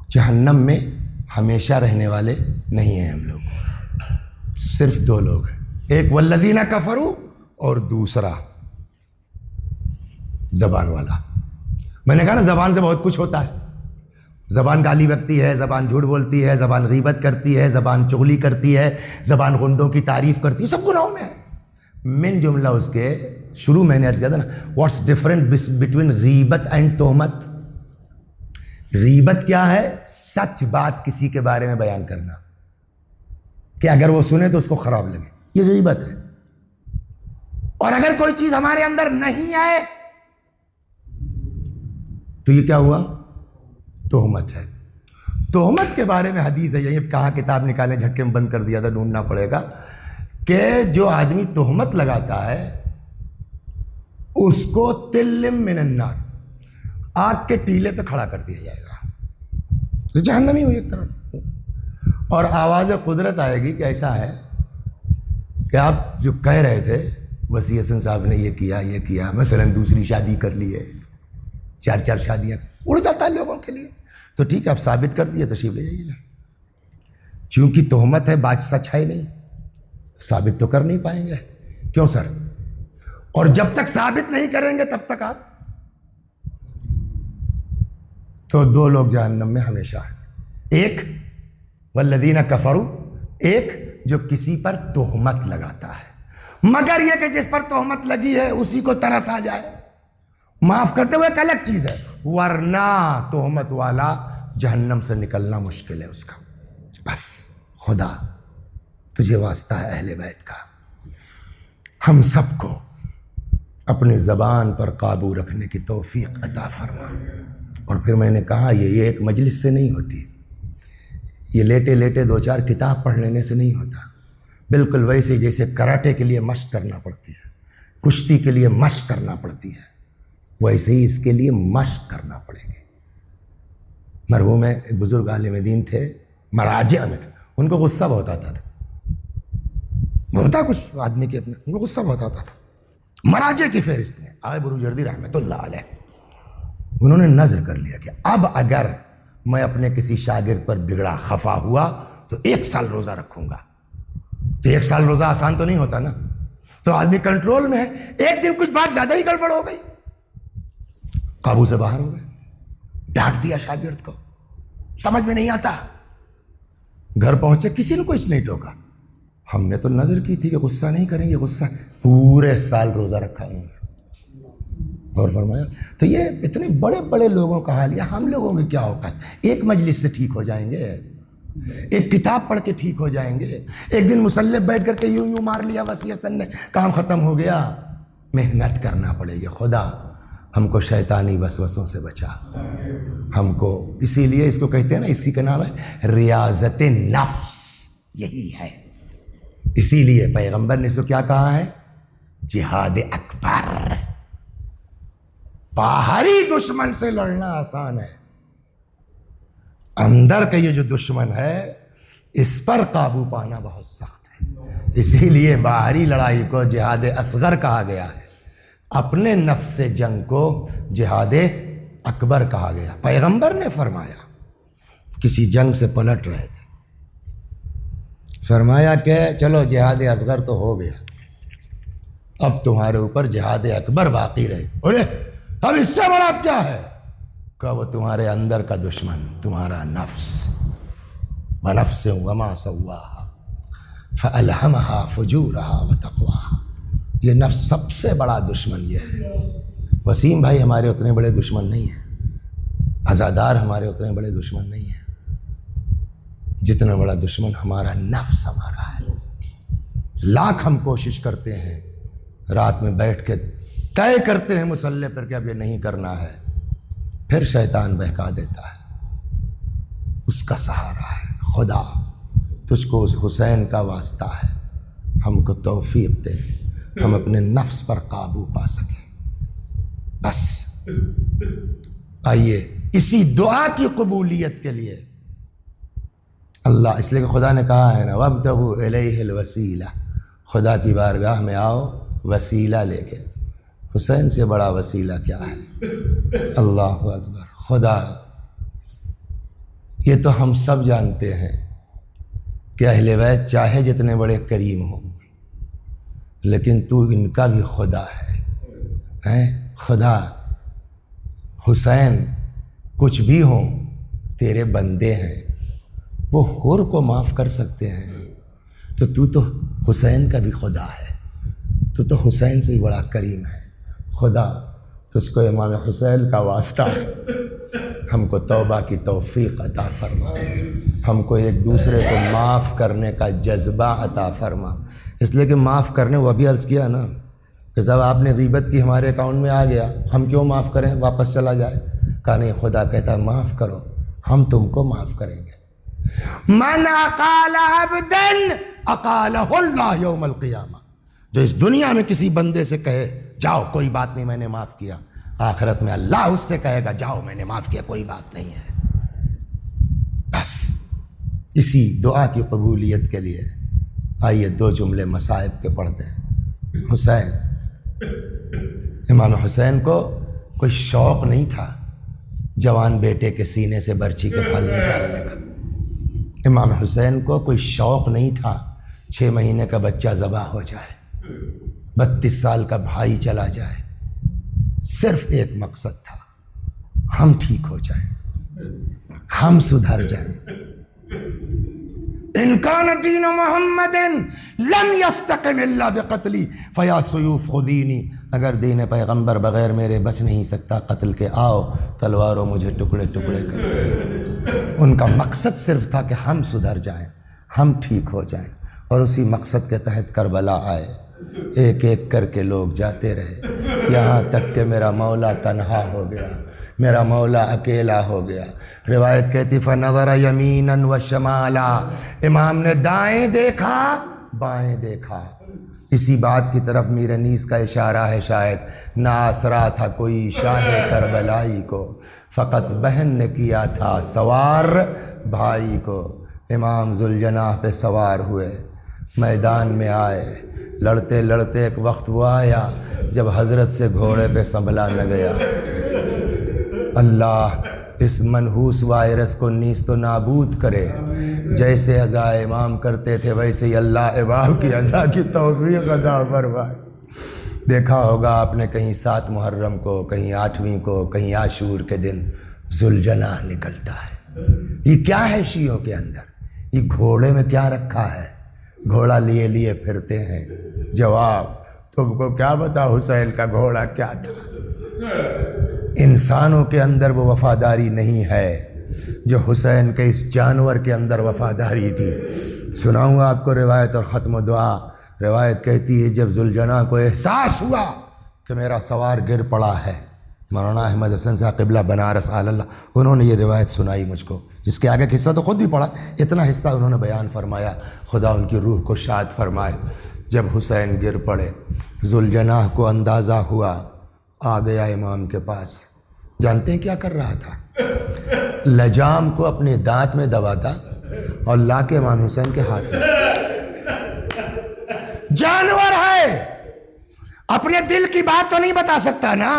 جہنم میں ہمیشہ رہنے والے نہیں ہیں ہم لوگ. صرف 2 لوگ ہیں، ایک والذین کفروا اور دوسرا زبان والا. میں نے کہا نا زبان سے بہت کچھ ہوتا ہے. زبان گالی بکتی ہے، زبان جھوٹ بولتی ہے، زبان غیبت کرتی ہے، زبان چغلی کرتی ہے، زبان غنڈوں کی تعریف کرتی ہے، سب گناہوں میں ہے. من جملہ اس کے شروع میں نے عرض کیا تھا نا، واٹس ڈفرنٹ بٹوین غیبت اینڈ تہمت. غیبت کیا ہے؟ سچ بات کسی کے بارے میں بیان کرنا کہ اگر وہ سنے تو اس کو خراب لگے، یہ غیبت ہے. اور اگر کوئی چیز ہمارے اندر نہیں آئے تو یہ کیا ہوا؟ تہمت ہے. تہمت کے بارے میں حدیث ہے، یہ کہاں کتاب نکالیں، جھٹکے میں بند کر دیا تھا، ڈھونڈنا پڑے گا، کہ جو آدمی تہمت لگاتا ہے اس کو تلم من النار، آگ کے ٹیلے پہ کھڑا کر دیا جائے گا. جہنمی ہوئی ایک طرح سے. اور آواز قدرت آئے گی کہ ایسا ہے کہ آپ جو کہہ رہے تھے وسیع حسن صاحب نے یہ کیا، مثلا دوسری شادی کر لی ہے، 4 شادیاں، اڑ جاتا ہے لوگوں کے لیے. تو ٹھیک ہے آپ ثابت کر دیے، تشریف لے جائیے گا. چونکہ تہمت ہے، بات سچ ہے نہیں، ثابت تو کر نہیں پائیں گے. کیوں سر؟ اور جب تک ثابت نہیں کریں گے تب تک آپ. تو 2 لوگ جہنم میں ہمیشہ ہیں، ایک والذین کفروا، ایک جو کسی پر تہمت لگاتا ہے، مگر یہ کہ جس پر تہمت لگی ہے اسی کو ترس آ جائے، معاف کرتے ہوئے ایک الگ چیز ہے، ورنہ تہمت والا جہنم سے نکلنا مشکل ہے اس کا. بس خدا تجھے واسطہ ہے اہل بیت کا، ہم سب کو اپنی زبان پر قابو رکھنے کی توفیق عطا فرما. اور پھر میں نے کہا یہ ایک مجلس سے نہیں ہوتی، یہ لیٹے لیٹے 2-4 کتاب پڑھ لینے سے نہیں ہوتا. بالکل ویسے جیسے کراٹے کے لیے مشق کرنا پڑتی ہے، کشتی کے لیے مشق کرنا پڑتی ہے، ویسے ہی اس کے لیے مشق کرنا پڑے گی. مرحوم ایک بزرگ عالم دین تھے، مراجع میں تھے، ان کو غصہ بہت آتا تھا. ہوتا کچھ آدمی کے اپنے، ان کو غصہ بہت آتا تھا. مراجع کی فہرست میں آئے بروجردی رحمۃ اللہ علیہ، انہوں نے نظر کر لیا کہ اب اگر میں اپنے کسی شاگرد پر بگڑا خفا ہوا تو 1 سال روزہ رکھوں گا. تو 1 سال روزہ آسان تو نہیں ہوتا نا، تو آدمی کنٹرول میں ہے. ایک دن کچھ بات زیادہ ہی گڑبڑ ہو گئی، قابو سے باہر ہو گئے، ڈانٹ دیا شاگرد کو، سمجھ میں نہیں آتا. گھر پہنچے کسی نے کچھ نہیں ٹوکا، ہم نے تو نظر کی تھی کہ غصہ نہیں کریں گے، غصہ پورے سال روزہ رکھا انہوں نے. غور فرمایا. تو یہ اتنے بڑے بڑے لوگوں کا حال، ہم لوگوں کی کیا اوقات؟ ایک مجلس سے ٹھیک ہو جائیں گے، ایک کتاب پڑھ کے ٹھیک ہو جائیں گے، ایک دن مسلح بیٹھ کر کے یوں مار لیا وسیع حسن نے، کام ختم ہو گیا. محنت کرنا پڑے گی. خدا ہم کو شیطانی وسوسوں سے بچا، ہم کو. اسی لیے اس کو کہتے ہیں نا، اسی کا نام ہے ریاضت نفس، یہی ہے. اسی لیے پیغمبر نے اس کو کیا کہا ہے؟ جہاد اکبر. باہری دشمن سے لڑنا آسان ہے، اندر کا یہ جو دشمن ہے اس پر قابو پانا بہت سخت ہے۔ اسی لیے باہری لڑائی کو جہاد اصغر کہا گیا ہے، اپنے نفس سے جنگ کو جہاد اکبر کہا گیا۔ پیغمبر نے فرمایا، کسی جنگ سے پلٹ رہے تھے، فرمایا کہ چلو جہاد اصغر تو ہو گیا، اب تمہارے اوپر جہاد اکبر باقی رہے۔ ارے اب اس سے بڑا کیا ہے؟ کہ وہ تمہارے اندر کا دشمن تمہارا نفس، وَنَفْسٍ وَمَا سَوَّاهَا فَأَلْهَمَهَا فُجُورَهَا وَتَقْوَاهَا۔ یہ نفس سب سے بڑا دشمن یہ ہے۔ وسیم بھائی ہمارے اتنے بڑے دشمن نہیں ہیں، عزادار ہمارے اتنے بڑے دشمن نہیں ہیں، جتنا بڑا دشمن ہمارا نفس ہمارا ہے۔ لاکھ ہم کوشش کرتے ہیں، رات میں بیٹھ کے طے کرتے ہیں مصلی پر کہ اب یہ نہیں کرنا ہے، پھر شیطان بہکا دیتا ہے۔ اس کا سہارا ہے خدا، تجھ کو اس حسین کا واسطہ ہے، ہم کو توفیق دے، ہم اپنے نفس پر قابو پا سکیں۔ بس آئیے اسی دعا کی قبولیت کے لیے اللہ، اس لیے کہ خدا نے کہا ہے نا وَابْتَغُوا إِلَيْهِ الْوَسِيلَةَ، خدا کی بارگاہ میں آؤ وسیلہ لے کے۔ حسین سے بڑا وسیلہ کیا ہے؟ اللہ اکبر۔ خدا، یہ تو ہم سب جانتے ہیں کہ اہل بیت چاہے جتنے بڑے کریم ہوں، لیکن تو ان کا بھی خدا ہے۔ خدا، حسین کچھ بھی ہوں تیرے بندے ہیں، وہ حور کو معاف کر سکتے ہیں، تو حسین کا بھی خدا ہے، تو حسین سے بھی بڑا کریم ہے۔ خدا، تجھ کو امام حسین کا واسطہ ہے، ہم کو توبہ کی توفیق عطا فرما، ہم کو ایک دوسرے کو معاف کرنے کا جذبہ عطا فرما۔ اس لیے کہ معاف کرنے، وہ ابھی عرض کیا نا کہ جب آپ نے غیبت کی ہمارے اکاؤنٹ میں آ گیا، ہم کیوں معاف کریں، واپس چلا جائے؟ کہا نہیں، خدا کہتا ہے معاف کرو، ہم تم کو معاف کریں گے۔ من اقال عبدا اقالہ اللہ یوم القیامہ، جو اس دنیا میں کسی بندے سے کہے جاؤ کوئی بات نہیں میں نے معاف کیا، آخرت میں اللہ اس سے کہے گا جاؤ میں نے معاف کیا، کوئی بات نہیں ہے۔ بس اسی دعا کی قبولیت کے لیے آئیے دو جملے مصائب کے پڑھتے ہیں۔ حسین، امام حسین کو کوئی شوق نہیں تھا جوان بیٹے کے سینے سے برچھی کے پھل نکالنے کا، امام حسین کو کوئی شوق نہیں تھا 6 مہینے کا بچہ ذبح ہو جائے، 32 سال کا بھائی چلا جائے، صرف ایک مقصد تھا، ہم ٹھیک ہو جائیں، ہم سدھر جائیں۔ ان کان دین محمد لم یستقم الا بقتلی فیا سیوف خذینی، اگر دین پیغمبر بغیر میرے بچ نہیں سکتا، قتل کے آؤ تلواروں مجھے ٹکڑے ٹکڑے کر دو۔ ان کا مقصد صرف تھا کہ ہم سدھر جائیں، ہم ٹھیک ہو جائیں، اور اسی مقصد کے تحت کربلا آئے، ایک ایک کر کے لوگ جاتے رہے، یہاں تک کہ میرا مولا تنہا ہو گیا، میرا مولا اکیلا ہو گیا۔ روایت کہتی فنظر یمینا و شمالا، امام نے دائیں دیکھا بائیں دیکھا۔ اسی بات کی طرف میر انیس کا اشارہ ہے شاید، نہ آسرا تھا کوئی شاہ کربلائی کو، فقط بہن نے کیا تھا سوار بھائی کو۔ امام ذوالجناح پہ سوار ہوئے، میدان میں آئے، لڑتے لڑتے ایک وقت وہ آیا جب حضرت سے گھوڑے پہ سنبھلا نہ گیا۔ اللہ اس منحوس وائرس کو نیست و نابود کرے، جیسے عزا امام کرتے تھے ویسے ہی اللہ امام کی عزا کی توفیق عطا فرمائے۔ دیکھا ہوگا آپ نے کہیں 7 محرم کو، کہیں 8ویں کو، کہیں عاشور کے دن ذوالجناح نکلتا ہے۔ یہ کیا ہے شیعوں کے اندر؟ یہ گھوڑے میں کیا رکھا ہے؟ گھوڑا لیے لیے پھرتے ہیں۔ جواب، تم کو کیا پتا حسین کا گھوڑا کیا تھا؟ انسانوں کے اندر وہ وفاداری نہیں ہے جو حسین کے اس جانور کے اندر وفاداری تھی۔ سناؤں گا آپ کو روایت اور ختم و دعا۔ روایت کہتی ہے جب ذوالجناح کو احساس ہوا کہ میرا سوار گر پڑا ہے، مولانا احمد حسن صاحب قبلہ بنارس آل اللہ، انہوں نے یہ روایت سنائی مجھ کو، اس کے آگے کا حصہ تو خود بھی پڑھا، اتنا حصہ انہوں نے بیان فرمایا، خدا ان کی روح کو شاد فرمائے۔ جب حسین گر پڑے، ذوالجناح کو اندازہ ہوا آ گیا امام کے پاس. جانتے ہیں کیا کر رہا تھا؟ لجام کو اپنے دانت میں دباتا اور لا کے امام حسین کے ہاتھ میں. جانور ہے، اپنے دل کی بات تو نہیں بتا سکتا نا،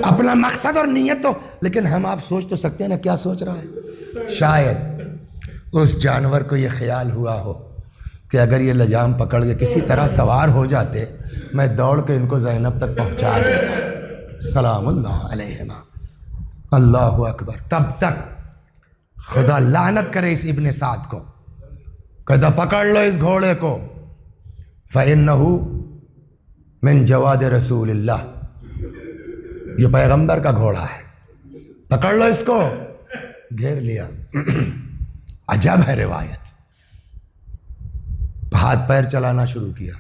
اپنا مقصد اور نیت تو. لیکن ہم آپ سوچ تو سکتے ہیں نا کیا سوچ رہا ہے. شاید اس جانور کو یہ خیال ہوا ہو کہ اگر یہ لجام پکڑ کے کسی طرح سوار ہو جاتے، میں دوڑ کے ان کو زینب تک پہنچا دیتا. سلام اللہ علیہما. اللہ اکبر. تب تک خدا لعنت کرے اس ابن سعد کو. کہتا پکڑ لو اس گھوڑے کو، فَإِنَّهُ مِن جواد رسول اللہ، یہ پیغمبر کا گھوڑا ہے، پکڑ لو اس کو. گھیر لیا. عجب ہے روایت. ہاتھ پیر چلانا شروع کیا.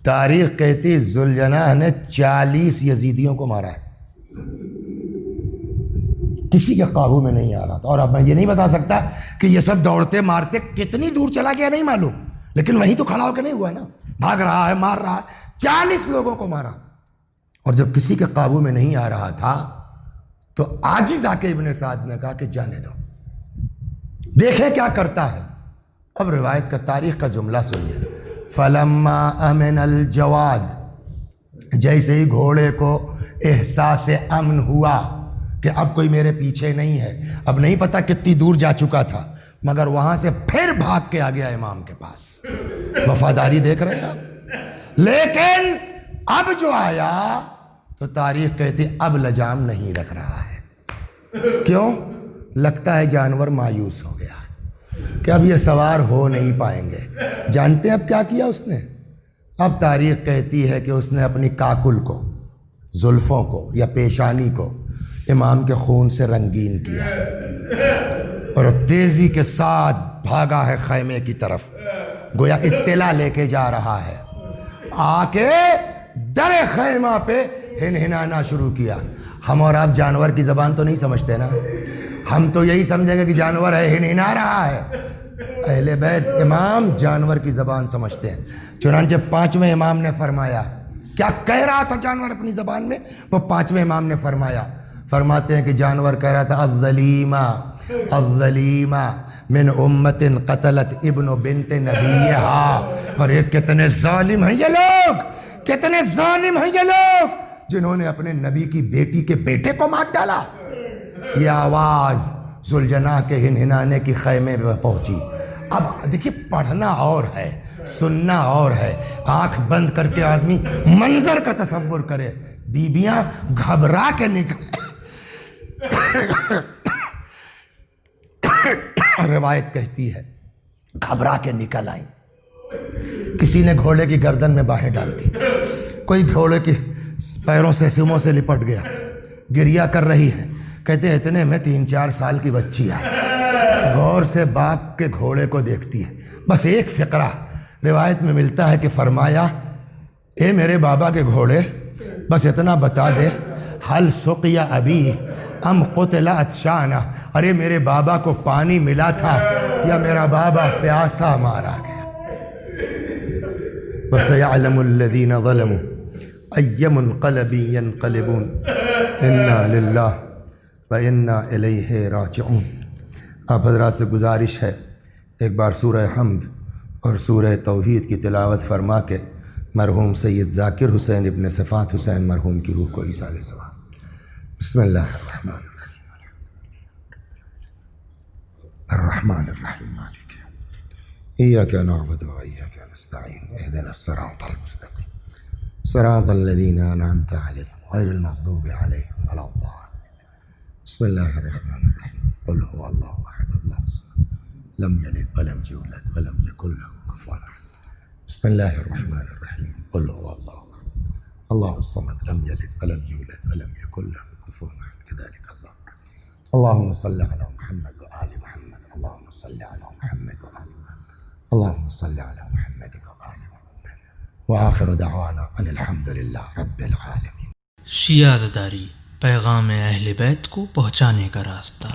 تاریخ کہتی ذوالجناح نے 40 یزیدیوں کو مارا ہے، کسی کے قابو میں نہیں آ رہا تھا. اور اب میں یہ نہیں بتا سکتا کہ یہ سب دوڑتے مارتے کتنی دور چلا گیا نہیں معلوم، لیکن وہیں تو کھڑا ہو کے نہیں ہوا نا، بھاگ رہا ہے، مار رہا ہے. 40 لوگوں کو مارا. اور جب کسی کے قابو میں نہیں آ رہا تھا تو عاجز آ کے ابن سعد نے کہا کہ جانے دو، دیکھیں کیا کرتا ہے. اب روایت کا تاریخ کا جملہ سنیے. فَلَمَّا أَمِنَ الْجَوَادُ، جیسے ہی گھوڑے کو احساس امن ہوا کہ اب کوئی میرے پیچھے نہیں ہے، اب نہیں پتا کتنی دور جا چکا تھا، مگر وہاں سے پھر بھاگ کے آ گیا امام کے پاس. وفاداری دیکھ رہے ہیں آپ. لیکن اب جو آیا تو تاریخ کہتی اب لجام نہیں رکھ رہا ہے. کیوں؟ لگتا ہے جانور مایوس ہو گیا کہ اب یہ سوار ہو نہیں پائیں گے. جانتے ہیں اب کیا کیا اس نے؟ اب تاریخ کہتی ہے کہ اس نے اپنی کاکل کو، زلفوں کو یا پیشانی کو امام کے خون سے رنگین کیا اور اب تیزی کے ساتھ بھاگا ہے خیمے کی طرف، گویا اطلاع لے کے جا رہا ہے. آ کے در خیمہ پہ ہنہنانا شروع کیا. ہم اور آپ جانور کی زبان تو نہیں سمجھتے نا، ہم تو یہی سمجھیں گے کہ جانور ہے، ہنہنا رہا ہے. اہل بیت امام جانور کی زبان سمجھتے ہیں. چنانچہ 5ویں امام نے فرمایا، کیا کہہ رہا تھا جانور اپنی زبان میں؟ وہ 5ویں امام نے فرماتے ہیں کہ جانور کہہ رہا تھا الظلیمہ من امت قتلت ابن بنت نبیہا. اور یہ کتنے ظالم ہیں یہ لوگ، کتنے ظالم ہیں یہ لوگ جنہوں نے اپنے نبی کی بیٹی کے بیٹے کو مار ڈالا. یہ آواز ذوالجناح کے ہنہنانے کی خیمے میں پہنچی. اب دیکھیے پڑھنا اور ہے، سننا اور ہے. آنکھ بند کر کے آدمی منظر کا تصور کرے. بیبیاں گھبرا کے نکل روایت کہتی ہے گھبرا کے نکل آئیں. کسی نے گھوڑے کی گردن میں باہیں ڈال دی، کوئی گھوڑے کی پیروں سے سموں سے لپٹ گیا، گریہ کر رہی ہے. کہتے ہیں اتنے میں 3-4 سال کی بچی آئی، غور سے باپ کے گھوڑے کو دیکھتی ہے. بس ایک فقرہ روایت میں ملتا ہے کہ فرمایا اے میرے بابا کے گھوڑے، بس اتنا بتا دے حل سقیا ابی ام قتل عطشانہ، ارے میرے بابا کو پانی ملا تھا یا میرا بابا پیاسا مارا گیا. وَسَيَعْلَمُ الَّذِينَ ظَلَمُوا أَيَّ مُنْقَلَبٍ يَنْقَلِبُونَ إِنَّا لِلَّهِ وَإِنَّا إِلَيْهِ راجعون. آپ حضرات سے گزارش ہے ایک بار سورہ حمد اور سورہ توحید کی تلاوت فرما کے مرحوم سید ذاکر حسین ابن صفات حسین مرحوم کی روح کو ایصال ثواب. بسم اللہ الرحمن الرحیم. الرحمن الرحیم مالک ایاک نعبد و ایاک نستعین اهدنا الصراط المستقیم صراط الذین انعمت علیہم غیر المغضوب علیہم ولا الضالین. بسم اللہ الرحمن الرحیم. قل هو اللہ احد اللہ الصمد لم یلد ولم یولد ولم یکن له کفوا احد. بسم اللہ الرحمن الرحیم. قل هو اللہ اللہ الصمد لم یلد ولم یولد ولم یکن له کفوا احد. كذلك اللہ. اللهم صل علی محمد وآل محمد. اللهم صل علی محمد وآل محمد. اللهم صل علی محمد وآل محمد. وآخر دعوانا ان الحمد للہ رب العالمین. شیعہ زداری، پیغام اہل بیت کو پہنچانے کا راستہ.